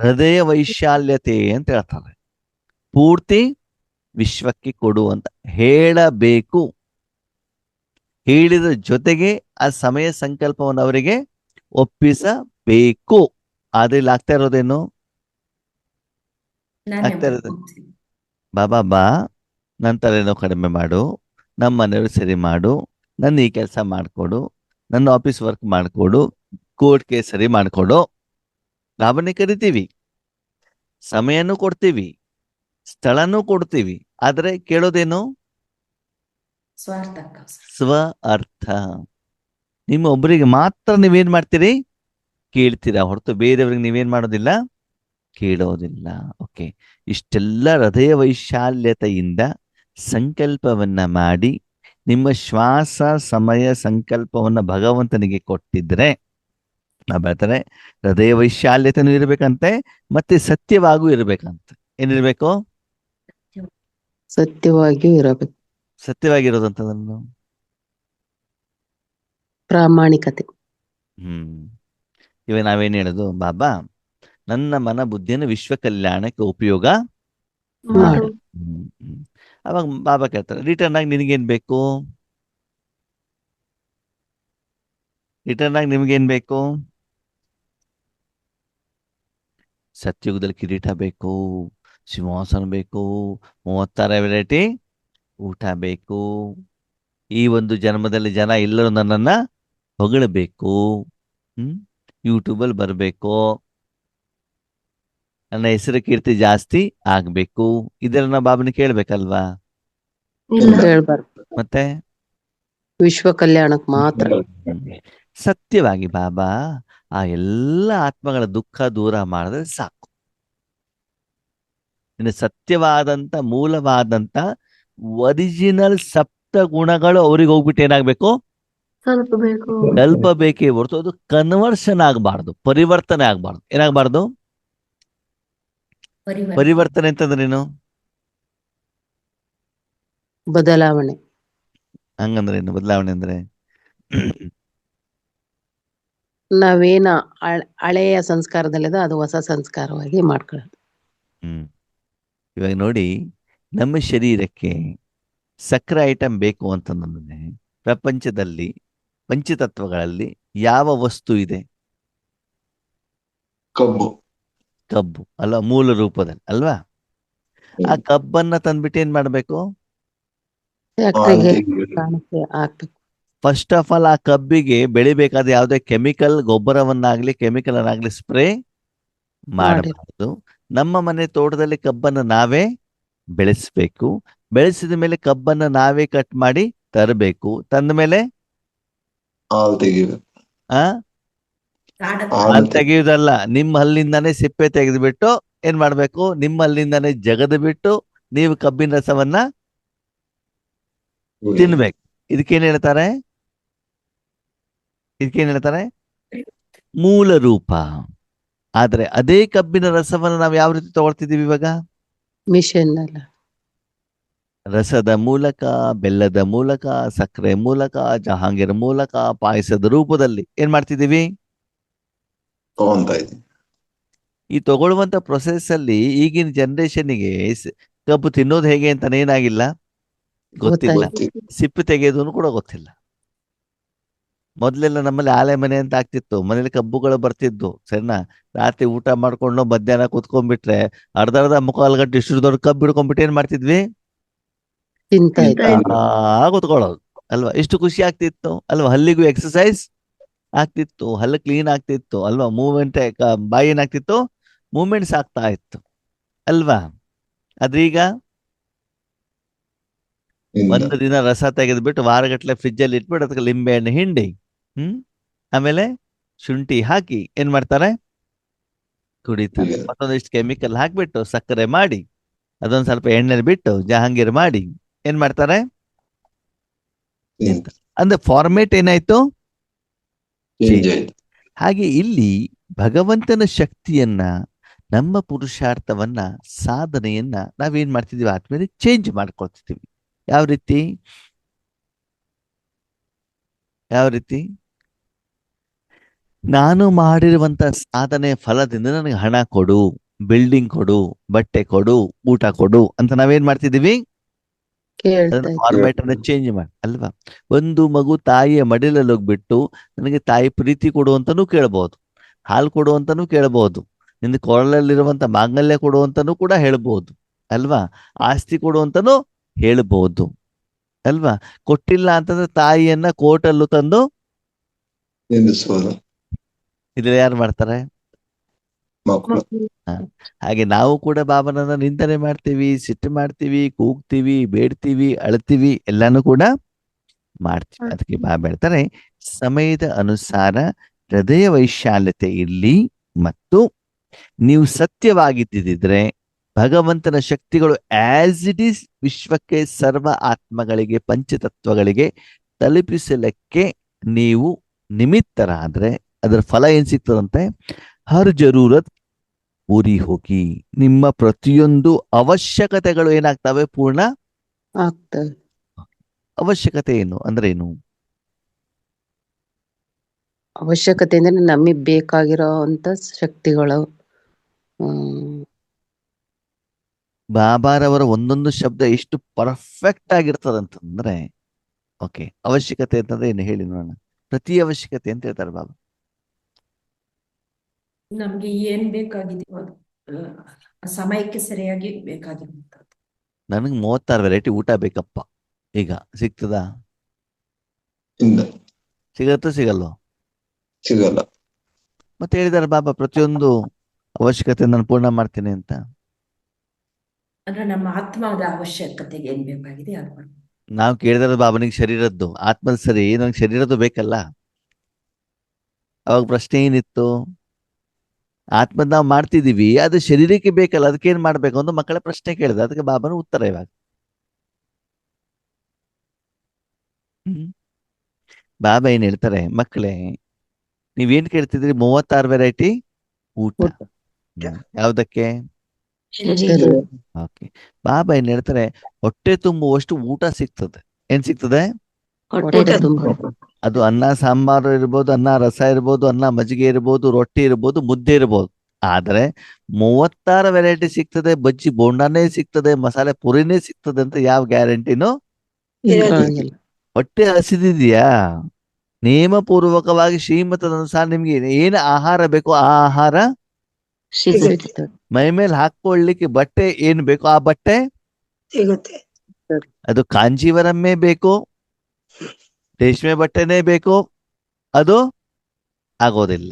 ಹೃದಯ ವೈಶಾಲ್ಯತೆ ಅಂತ ಹೇಳ್ತಾರೆ. ಪೂರ್ತಿ ವಿಶ್ವಕ್ಕೆ ಕೊಡು ಅಂತ ಹೇಳಬೇಕು. ಹೇಳಿದ ಜೊತೆಗೆ ಆ ಸಮಯ ಸಂಕಲ್ಪವನ್ನು ಅವರಿಗೆ ಒಪ್ಪಿಸಬೇಕು. ಆದ್ರೆ ಇಲ್ಲಿ ಆಗ್ತಾ ಇರೋದೇನು? ನಾನೇ ಆಗ್ತಾ ಇರೋದು ಹೋಗ್ತೀನಿ. ಬಾಬಾ ಬಾ, ನನ್ನ ತಲೆನೋ ಕಡಿಮೆ ಮಾಡು, ನಮ್ಮ ಮನೆಯವರು ಸರಿ ಮಾಡು, ನನ್ನ ಈ ಕೆಲಸ ಮಾಡಿಕೊಡು, ನನ್ನ ಆಫೀಸ್ ವರ್ಕ್ ಮಾಡಿಕೊಡು, ಕೋರ್ಟ್ ಕೇಸ್ ಸರಿ ಮಾಡಿಕೊಡು. ಲಾಭನೇ ಕರಿತೀವಿ, ಸಮಯನೂ ಕೊಡ್ತೀವಿ, ಸ್ಥಳನೂ ಕೊಡ್ತೀವಿ. ಆದ್ರೆ ಕೇಳೋದೇನು? ಸ್ವಾರ್ಥಕ್ಕೋಸ್ಕರ. ಸ್ವ ಅರ್ಥ. ನಿಮ್ಮ ಒಬ್ಬರಿಗೆ ಮಾತ್ರ ನೀವೇನ್ ಮಾಡ್ತೀರಿ? ಕೇಳ್ತೀರಾ ಹೊರತು ಬೇರೆಯವ್ರಿಗೆ ನೀವೇನ್ ಮಾಡೋದಿಲ್ಲ, ಕೇಳೋದಿಲ್ಲ. ಓಕೆ, ಇಷ್ಟೆಲ್ಲ ಹೃದಯ ವೈಶಾಲ್ಯತೆಯಿಂದ ಸಂಕಲ್ಪವನ್ನ ಮಾಡಿ ನಿಮ್ಮ ಶ್ವಾಸ ಸಮಯ ಸಂಕಲ್ಪವನ್ನ ಭಗವಂತನಿಗೆ ಕೊಟ್ಟಿದ್ರೆ ಹೇಳ್ತಾರೆ ಹೃದಯ ವೈಶಾಲ್ಯತೆನೂ ಇರ್ಬೇಕಂತೆ, ಮತ್ತೆ ಸತ್ಯವಾಗೂ ಇರ್ಬೇಕಂತ. ಏನಿರ್ಬೇಕು? ಸತ್ಯವಾಗಿಯೂ ಇರಬೇಕು. ಸತ್ಯವಾಗಿರೋದಂತದನ್ನು ಪ್ರಾಮಾಣಿಕತೆ. ಇವಾಗ ನಾವೇನ್ ಹೇಳೋದು? ಬಾಬಾ ನನ್ನ ಮನ ಬುದ್ಧಿಯನ್ನು ವಿಶ್ವ ಕಲ್ಯಾಣಕ್ಕೆ ಉಪಯೋಗ ಮಾಡು. ಅವಾಗ ಬಾಬಾ ಕೇಳ್ತಾರೆ ರಿಟರ್ನ್ ಆಗಿ ನಿನಗೇನ್ ಬೇಕು? ರಿಟರ್ನ್ ಆಗಿ ನಿಮ್ಗೇನ್ ಬೇಕು? ಸತ್ಯುಗದಲ್ಲಿ ಕಿರೀಟ ಬೇಕು, ಸಿಂಹಾಸನ ಬೇಕು, 36 ವೆರೈಟಿ ಊಟ ಬೇಕು. ಈ ಒಂದು ಜನ್ಮದಲ್ಲಿ ಜನ ಎಲ್ಲರೂ ನನ್ನನ್ನ ಹೊಗಳಬೇಕು, ಯೂಟ್ಯೂಬಲ್ಲಿ ಬರಬೇಕು, ನನ್ನ ಹೆಸರು ಕೀರ್ತಿ ಜಾಸ್ತಿ ಆಗ್ಬೇಕು. ಇದೆಲ್ಲ ಬಾಬನ ಕೇಳ್ಬೇಕಲ್ವಾ? ಹೇಳ್ಬಾರ್ದು. ಮತ್ತೆ ವಿಶ್ವ ಕಲ್ಯಾಣಕ್ಕೆ ಮಾತ್ರ. ಸತ್ಯವಾಗಿ ಬಾಬಾ ಆ ಎಲ್ಲ ಆತ್ಮಗಳ ದುಃಖ ದೂರ ಮಾಡಿದ್ರೆ ಸಾಕು. ಇನ್ನು ಸತ್ಯವಾದಂತ ಮೂಲವಾದಂತ ಒರಿಜಿನಲ್ ಸಪ್ತ ಗುಣಗಳು ಅವ್ರಿಗೆ ಹೋಗ್ಬಿಟ್ಟು ಏನಾಗ್ಬೇಕು? ಸ್ವಲ್ಪ ಬೇಕು. ತಲುಪಬೇಕೇ ಹೊರತು ಅದು ಕನ್ವರ್ಷನ್ ಆಗಬಾರ್ದು, ಪರಿವರ್ತನೆ ಆಗ್ಬಾರ್ದು. ಏನಾಗಬಾರ್ದು? ಪರಿವರ್ತನೆ ಅಂತಂದ್ರೇನು? ಬದಲಾವಣೆ. ಹಂಗಂದ್ರೆ ಏನು ಬದಲಾವಣೆ ಅಂದ್ರೆ? ನಾವೇನ ಹಳೆಯ ಸಂಸ್ಕಾರದಲ್ಲಿದೆ ಅದು ಹೊಸ ಸಂಸ್ಕಾರವಾಗಿ ಮಾಡ್ಕೊಳ್ಳೋದು. ಇವಾಗ ನೋಡಿ, ನಮ್ಮ ಶರೀರಕ್ಕೆ ಸಕ್ಕರೆ ಐಟಮ್ ಬೇಕು ಅಂತಂದ್ರೆ ಪ್ರಪಂಚದಲ್ಲಿ ಪಂಚತತ್ವಗಳಲ್ಲಿ ಯಾವ ವಸ್ತು ಇದೆ? ಕಬ್ಬು. ಕಬ್ಬು ಅಲ್ವಾ? ಮೂಲ ರೂಪದಲ್ಲಿ ಅಲ್ವಾ? ಆ ಕಬ್ಬನ್ನ ತಂದ್ಬಿಟ್ಟು ಏನ್ ಮಾಡ್ಬೇಕು? ಫ್ಯಾಕ್ಟ್ರಿಗೆ ಹಾಕ್ಬೇಕು. ಫಸ್ಟ್ ಆಫ್ ಆಲ್ ಆ ಕಬ್ಬಿಗೆ ಬೆಳಿಬೇಕಾದ ಯಾವುದೇ ಕೆಮಿಕಲ್ ಗೊಬ್ಬರವನ್ನಾಗ್ಲಿ ಕೆಮಿಕಲ್ ಅನ್ನಾಗ್ಲಿ ಸ್ಪ್ರೇ ಮಾಡಬಾರ್ದು. ನಮ್ಮ ಮನೆ ತೋಟದಲ್ಲಿ ಕಬ್ಬನ್ನು ನಾವೇ ಬೆಳೆಸ್ಬೇಕು. ಬೆಳೆಸಿದ ಮೇಲೆ ಕಬ್ಬನ್ನು ನಾವೇ ಕಟ್ ಮಾಡಿ ತರಬೇಕು. ತಂದ ಮೇಲೆ ಹಾಲು ತೆಗಿಬೇಕು. ಆ ಕಾಡನ್ನ ಹಾಲು ಹಾಲ್ ತೆಗೆಯುವುದಲ್ಲ, ನಿಮ್ಮ ಹಲ್ಲಿಂದಾನೇ ಸಿಪ್ಪೆ ತೆಗೆದುಬಿಟ್ಟು ಏನ್ ಮಾಡ್ಬೇಕು, ನಿಮ್ಮ ಹಲ್ಲಿಂದಾನೇ ಜಗದು ಬಿಟ್ಟು ನೀವು ಕಬ್ಬಿನ ರಸವನ್ನ ತಿನ್ಬೇಕು. ಇದಕ್ಕೇನ್ ಹೇಳ್ತಾರೆ? ಮೂಲ ರೂಪ. ಆದ್ರೆ ಅದೇ ಕಬ್ಬಿನ ರಸವನ್ನ ನಾವು ಯಾವ ರೀತಿ ತಗೊಳ್ತಿದೀವಿ ಇವಾಗ? ಮಿಷನ್ ಅಲ್ಲ. ರಸದ ಮೂಲಕ, ಬೆಲ್ಲದ ಮೂಲಕ, ಸಕ್ಕರೆ ಮೂಲಕ, ಜಹಾಂಗೀರ್ ಮೂಲಕ, ಪಾಯಸದ ರೂಪದಲ್ಲಿ ಏನ್ ಮಾಡ್ತಿದೀವಿ? ತಗೊಂತಾ ಇದ್ದೀನಿ. ಈ ತಗೊಳ್ಳುವಂತ ಪ್ರೊಸೆಸ್ ಅಲ್ಲಿ ಈಗಿನ ಜನರೇಷನ್ಗೆ ಕಬ್ಬು ತಿನ್ನೋದು ಹೇಗೆ ಅಂತ ಏನಾಗಿಲ್ಲ, ಗೊತ್ತಿಲ್ಲ. ಸಿಪ್ಪೆ ತೆಗೆಯೋದು ಕೂಡ ಗೊತ್ತಿಲ್ಲ. ಮೊದ್ಲೆಲ್ಲ ನಮ್ಮಲ್ಲಿ ಆಲೆ ಮನೆ ಅಂತ ಆಗ್ತಿತ್ತು, ಮನೇಲಿ ಕಬ್ಬುಗಳು ಬರ್ತಿದ್ವು, ಸರಿನಾ? ರಾತ್ರಿ ಊಟ ಮಾಡ್ಕೊಂಡು ಮಧ್ಯಾಹ್ನ ಕೂತ್ಕೊಂಡ್ಬಿಟ್ರೆ ಅರ್ಧ ಮುಕ್ಕಾಲು ಗಂಟೆ ಇಷ್ಟು ದೊಡ್ಡ ಕಬ್ಬು ಹಿಡ್ಕೊಂಡ್ಬಿಟ್ಟು ಏನ್ ಮಾಡ್ತಿದ್ವಿ? ತಿಂತಾ ಇದ್ದ. ಕೂತ್ಕೊಳ್ಳೋದು ಅಲ್ವಾ? ಎಷ್ಟು ಖುಷಿ ಆಗ್ತಿತ್ತು ಅಲ್ವಾ? ಹಲ್ಲಿಗೂ ಎಕ್ಸಸೈಸ್ ಆಗ್ತಿತ್ತು, ಹಲ್ಲು ಕ್ಲೀನ್ ಆಗ್ತಿತ್ತು ಅಲ್ವಾ? ಮೂವ್ಮೆಂಟ್, ಬಾಯಿ ಏನಾಗ್ತಿತ್ತು? ಮೂವ್ಮೆಂಟ್ಸ್ ಆಗ್ತಾ ಇತ್ತು ಅಲ್ವಾ? ಅದ್ರೀಗ ಒಂದು ದಿನ ರಸ ತೆಗೆದ್ಬಿಟ್ಟು ವಾರಗಟ್ಲೆ ಫ್ರಿಜ್ ಅಲ್ಲಿ ಇಟ್ಬಿಟ್ಟು ಅದಕ್ಕೆ ಲಿಂಬೆ ಹಣ್ಣು ಹಿಂಡಿ ಆಮೇಲೆ ಶುಂಠಿ ಹಾಕಿ ಏನ್ ಮಾಡ್ತಾರೆ? ಕುಡಿತಾರೆ. ಮತ್ತೊಂದಿಷ್ಟು ಕೆಮಿಕಲ್ ಹಾಕ್ಬಿಟ್ಟು ಸಕ್ಕರೆ ಮಾಡಿ ಅದೊಂದ್ ಸ್ವಲ್ಪ ಎಣ್ಣೆಲಿ ಬಿಟ್ಟು ಜಹಾಂಗೀರ್ ಮಾಡಿ ಏನ್ ಮಾಡ್ತಾರೆ? ಅಂದ್ರೆ ಫಾರ್ಮೇಟ್ ಏನಾಯ್ತು? ಹಾಗೆ ಇಲ್ಲಿ ಭಗವಂತನ ಶಕ್ತಿಯನ್ನ, ನಮ್ಮ ಪುರುಷಾರ್ಥವನ್ನ, ಸಾಧನೆಯನ್ನ ನಾವೇನ್ ಮಾಡ್ತಿದೀವಿ? ಆದ್ಮೇಲೆ ಚೇಂಜ್ ಮಾಡ್ಕೊಳ್ತಿದೀವಿ. ಯಾವ ರೀತಿ? ನಾನು ಮಾಡಿರುವಂತ ಸಾಧನೆ ಫಲದಿಂದ ನನಗೆ ಹಣ ಕೊಡು, ಬಿಲ್ಡಿಂಗ್ ಕೊಡು, ಬಟ್ಟೆ ಕೊಡು, ಊಟ ಕೊಡು ಅಂತ ನಾವೇನ್ ಮಾಡ್ತಿದೀವಿ? ಫಾರ್ಮೇಟ್ ಅನ್ನ ಚೇಂಜ್ ಮಾಡಿ ಅಲ್ವಾ? ಒಂದು ಮಗು ತಾಯಿಯ ಮಡಿಲಲ್ಲಿ ಹೋಗ್ಬಿಟ್ಟು ನನಗೆ ತಾಯಿ ಪ್ರೀತಿ ಕೊಡು ಅಂತಾನೂ ಕೇಳ್ಬಹುದು, ಹಾಲು ಕೊಡು ಅಂತಾನೂ ಕೇಳ್ಬಹುದು, ನಿನ್ನ ಕೊರಳಲ್ಲಿರುವಂತ ಮಾಂಗಲ್ಯ ಕೊಡು ಅಂತಾನೂ ಕೂಡ ಹೇಳ್ಬಹುದು ಅಲ್ವಾ? ಆಸ್ತಿ ಕೊಡು ಅಂತಾನೂ ಹೇಳ್ಬಹುದು ಅಲ್ವಾ? ಕೊಟ್ಟಿಲ್ಲ ಅಂತಂದ್ರೆ ತಾಯಿಯನ್ನ ಕೋರ್ಟಲ್ಲೂ ತಂದು ಇದ್ರಲ್ಲಿ ಯಾರು ಮಾಡ್ತಾರೆ? ಹಾಗೆ ನಾವು ಕೂಡ ಬಾಬನನ್ನ ನಿಂದನೆ ಮಾಡ್ತೀವಿ, ಸಿಟ್ಟು ಮಾಡ್ತೀವಿ, ಕೂಗ್ತೀವಿ, ಬೇಡ್ತೀವಿ, ಅಳ್ತೀವಿ, ಎಲ್ಲಾನು ಕೂಡ ಮಾಡ್ತೀವಿ. ಅದಕ್ಕೆ ಬಾಬಾ ಹೇಳ್ತಾರೆ, ಸಮಯದ ಅನುಸಾರ ಹೃದಯ ವೈಶಾಲ್ಯತೆ ಇರ್ಲಿ, ಮತ್ತು ನೀವು ಸತ್ಯವಾಗಿದ್ದಿದ್ರೆ ಭಗವಂತನ ಶಕ್ತಿಗಳು ಆಸ್ ಇಟ್ ಈಸ್ ವಿಶ್ವಕ್ಕೆ, ಸರ್ವ ಆತ್ಮಗಳಿಗೆ, ಪಂಚತತ್ವಗಳಿಗೆ ತಲುಪಿಸಲಿಕ್ಕೆ ನೀವು ನಿಮಿತ್ತರಾದ್ರೆ ಅದರ ಫಲ ಏನ್ ಸಿಗ್ತದಂತೆ? ಹರ್ ಜರೂರತ್ ಪೂರಿ ಹೋಗಿ, ನಿಮ್ಮ ಪ್ರತಿಯೊಂದು ಅವಶ್ಯಕತೆಗಳು ಏನಾಗ್ತವೆ? ಪೂರ್ಣ ಆಗ್ತವೆ. ಅವಶ್ಯಕತೆ ಏನು ಅಂದ್ರೆ ಏನು? ಅವಶ್ಯಕತೆ ಅಂದ್ರೆ ನಮಗೆ ಬೇಕಾಗಿರೋ ಅಂತ ಶಕ್ತಿಗಳು. ಬಾಬಾರವರ ಒಂದೊಂದು ಶಬ್ದ ಎಷ್ಟು ಪರ್ಫೆಕ್ಟ್ ಆಗಿರ್ತದಂತಂದ್ರೆ, ಓಕೆ, ಅವಶ್ಯಕತೆ ಅಂತಂದ್ರೆ ಏನು ಹೇಳಿ ನೋಡೋಣ. ಪ್ರತಿ ಅವಶ್ಯಕತೆ ಅಂತ ಹೇಳ್ತಾರೆ ಬಾಬಾ. ನಮ್ಗೆ ಏನ್ ಬೇಕಾಗಿದೆಯೋ ಅದು ಸಮಯಕ್ಕೆ ಸರಿಯಾಗಿ ಬೇಕಾಗಿರುವಂತದ್ದು. ನನಗೆ 36 ವೆರೈಟಿ ಊಟ ಬೇಕಪ್ಪ, ಈಗ ಸಿಗ್ತದಾ? ಸಿಗತ್ತೋ ಸಿಗಲ್ವೋ? ಸಿಗಲ್ಲ. ಮತ್ತೆ ಹೇಳಿದಾರೆ ಬಾಬಾ ಪ್ರತಿಯೊಂದು ಅವಶ್ಯಕತೆ ನಾನು ಪೂರ್ಣ ಮಾಡ್ತೀನಿ ಅಂತ. ಅಂದ್ರೆ ನಮ್ಮ ಆತ್ಮದ ಅವಶ್ಯಕತೆಗೆ ಏನ್ ಬೇಕಾಗಿದೆ ಅದು. ನಾವು ಕೇಳಿದಾರೆ ಬಾಬನಿಗೆ ಶರೀರದ್ದು, ಆತ್ಮದ ಸರಿ, ನನಗೆ ಶರೀರದ್ದು ಬೇಕಲ್ಲ. ಅವಾಗ ಪ್ರಶ್ನೆ ಏನಿತ್ತು? ಆತ್ಮದ ನಾವು ಮಾಡ್ತಿದೀವಿ, ಅದು ಶರೀರಕ್ಕೆ ಬೇಕಲ್ಲ, ಅದಕ್ಕೆ ಏನ್ ಮಾಡ್ಬೇಕು ಅಂತ ಮಕ್ಕಳ ಪ್ರಶ್ನೆ ಕೇಳಿದ. ಅದಕ್ಕೆ ಬಾಬನ ಉತ್ತರ ಇವಾಗ. ಬಾಬಾ ಏನ್ ಹೇಳ್ತಾರೆ, ಮಕ್ಕಳೇ ನೀವೇನ್ ಕೇಳ್ತಿದ್ರಿ? 36 ವೆರೈಟಿ ಊಟ. ಯಾವ್ದಕ್ಕೆ? ಓಕೆ. ಬಾಬಾ ಏನ್ ಹೇಳ್ತಾರೆ, ಹೊಟ್ಟೆ ತುಂಬುವಷ್ಟು ಊಟ ಸಿಗ್ತದೆ. ಏನ್ ಸಿಗ್ತದೆ? ಅದು ಅನ್ನ ಸಾಂಬಾರು ಇರ್ಬೋದು, ಅನ್ನ ರಸ ಇರ್ಬೋದು, ಅನ್ನ ಮಜ್ಜಿಗೆ ಇರ್ಬೋದು, ರೊಟ್ಟಿ ಇರ್ಬೋದು, ಮುದ್ದೆ ಇರ್ಬೋದು. ಆದ್ರೆ 36 ವೆರೈಟಿ ಸಿಗ್ತದೆ, ಬಜ್ಜಿ ಬೋಂಡಾನೇ ಸಿಗ್ತದೆ, ಮಸಾಲೆ ಪುರಿನೇ ಸಿಗ್ತದೆ ಅಂತ ಯಾವ ಗ್ಯಾರಂಟಿನೂ? ಹೊಟ್ಟೆ ಹಸಿದಿದ್ಯಾ? ನಿಯಮಪೂರ್ವಕವಾಗಿ ಶ್ರೀಮತದ ಅನುಸಾರ ನಿಮ್ಗೆ ಏನು ಆಹಾರ ಬೇಕೋ ಆ ಆಹಾರ ಮೈ ಮೇಲೆ ಹಾಕೊಳ್ಳಿಕ್ಕೆ ಬಟ್ಟೆ ಏನ್ ಬೇಕೋ ಆ ಬಟ್ಟೆ ಸಿಗುತ್ತೆ. ಅದು ಕಾಂಜೀವರಮ್ಮೇ ಬೇಕು, ರೇಷ್ಮೆ ಬಟ್ಟೆನೇ ಬೇಕು, ಅದು ಆಗೋದಿಲ್ಲ.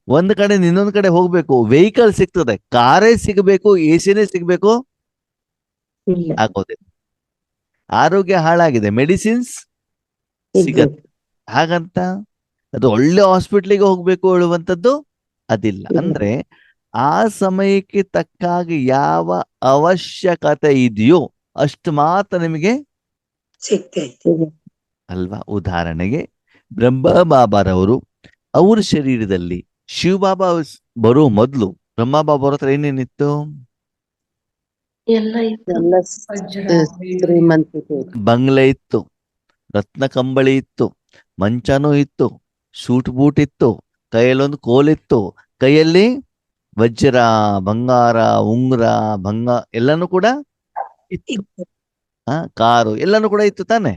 ಒಂದ್ ಕಡೆ ಇನ್ನೊಂದ್ ಕಡೆ ಹೋಗ್ಬೇಕು, ವೆಹಿಕಲ್ ಸಿಗ್ತದೆ, ಕಾರೇ ಸಿಗಬೇಕು, ಎಸಿನೇ ಸಿಗ್ಬೇಕು, ಆಗೋದಿಲ್ಲ. ಆರೋಗ್ಯ ಹಾಳಾಗಿದೆ, ಮೆಡಿಸಿನ್ಸ್ ಸಿಗತ್ತೆ, ಹಾಗಂತ ಅದು ಒಳ್ಳೆ ಹಾಸ್ಪಿಟ್ಲಿಗೆ ಹೋಗ್ಬೇಕು ಹೇಳುವಂಥದ್ದು ಅದಿಲ್ಲ. ಅಂದ್ರೆ ಆ ಸಮಯಕ್ಕೆ ತಕ್ಕಾಗಿ ಯಾವ ಅವಶ್ಯಕತೆ ಇದೆಯೋ ಅಷ್ಟು ಮಾತ್ರ ನಿಮಗೆ ಅಲ್ವಾ. ಉದಾಹರಣೆಗೆ ಬ್ರಹ್ಮ ಬಾಬಾರವರು ಅವ್ರ ಶರೀರದಲ್ಲಿ ಶಿವಬಾಬಾ ಬರೋ ಮೊದಲು ಬ್ರಹ್ಮ ಬಾಬಾ ಅವ್ರ ಹತ್ರ ಏನೇನಿತ್ತು? ಎಲ್ಲ ಇತ್ತು. ಎಲ್ಲ ವಜ್ರ, ಶ್ರೀಮಂತಿಕೆ. ಬಂಗ್ಲೆ ಇತ್ತು, ರತ್ನ ಕಂಬಳಿ ಇತ್ತು, ಮಂಚನೂ ಇತ್ತು, ಸೂಟ್ ಬೂಟ್ ಇತ್ತು, ಕೈಯಲ್ಲೊಂದು ಕೋಲಿತ್ತು, ಕೈಯಲ್ಲಿ ವಜ್ರ, ಬಂಗಾರ, ಉಂಗುರ, ಎಲ್ಲಾನು ಕೂಡ ಇತ್ತು. ಕಾರು ಎಲ್ಲಾನು ಕೂಡ ಇತ್ತು ತಾನೆ.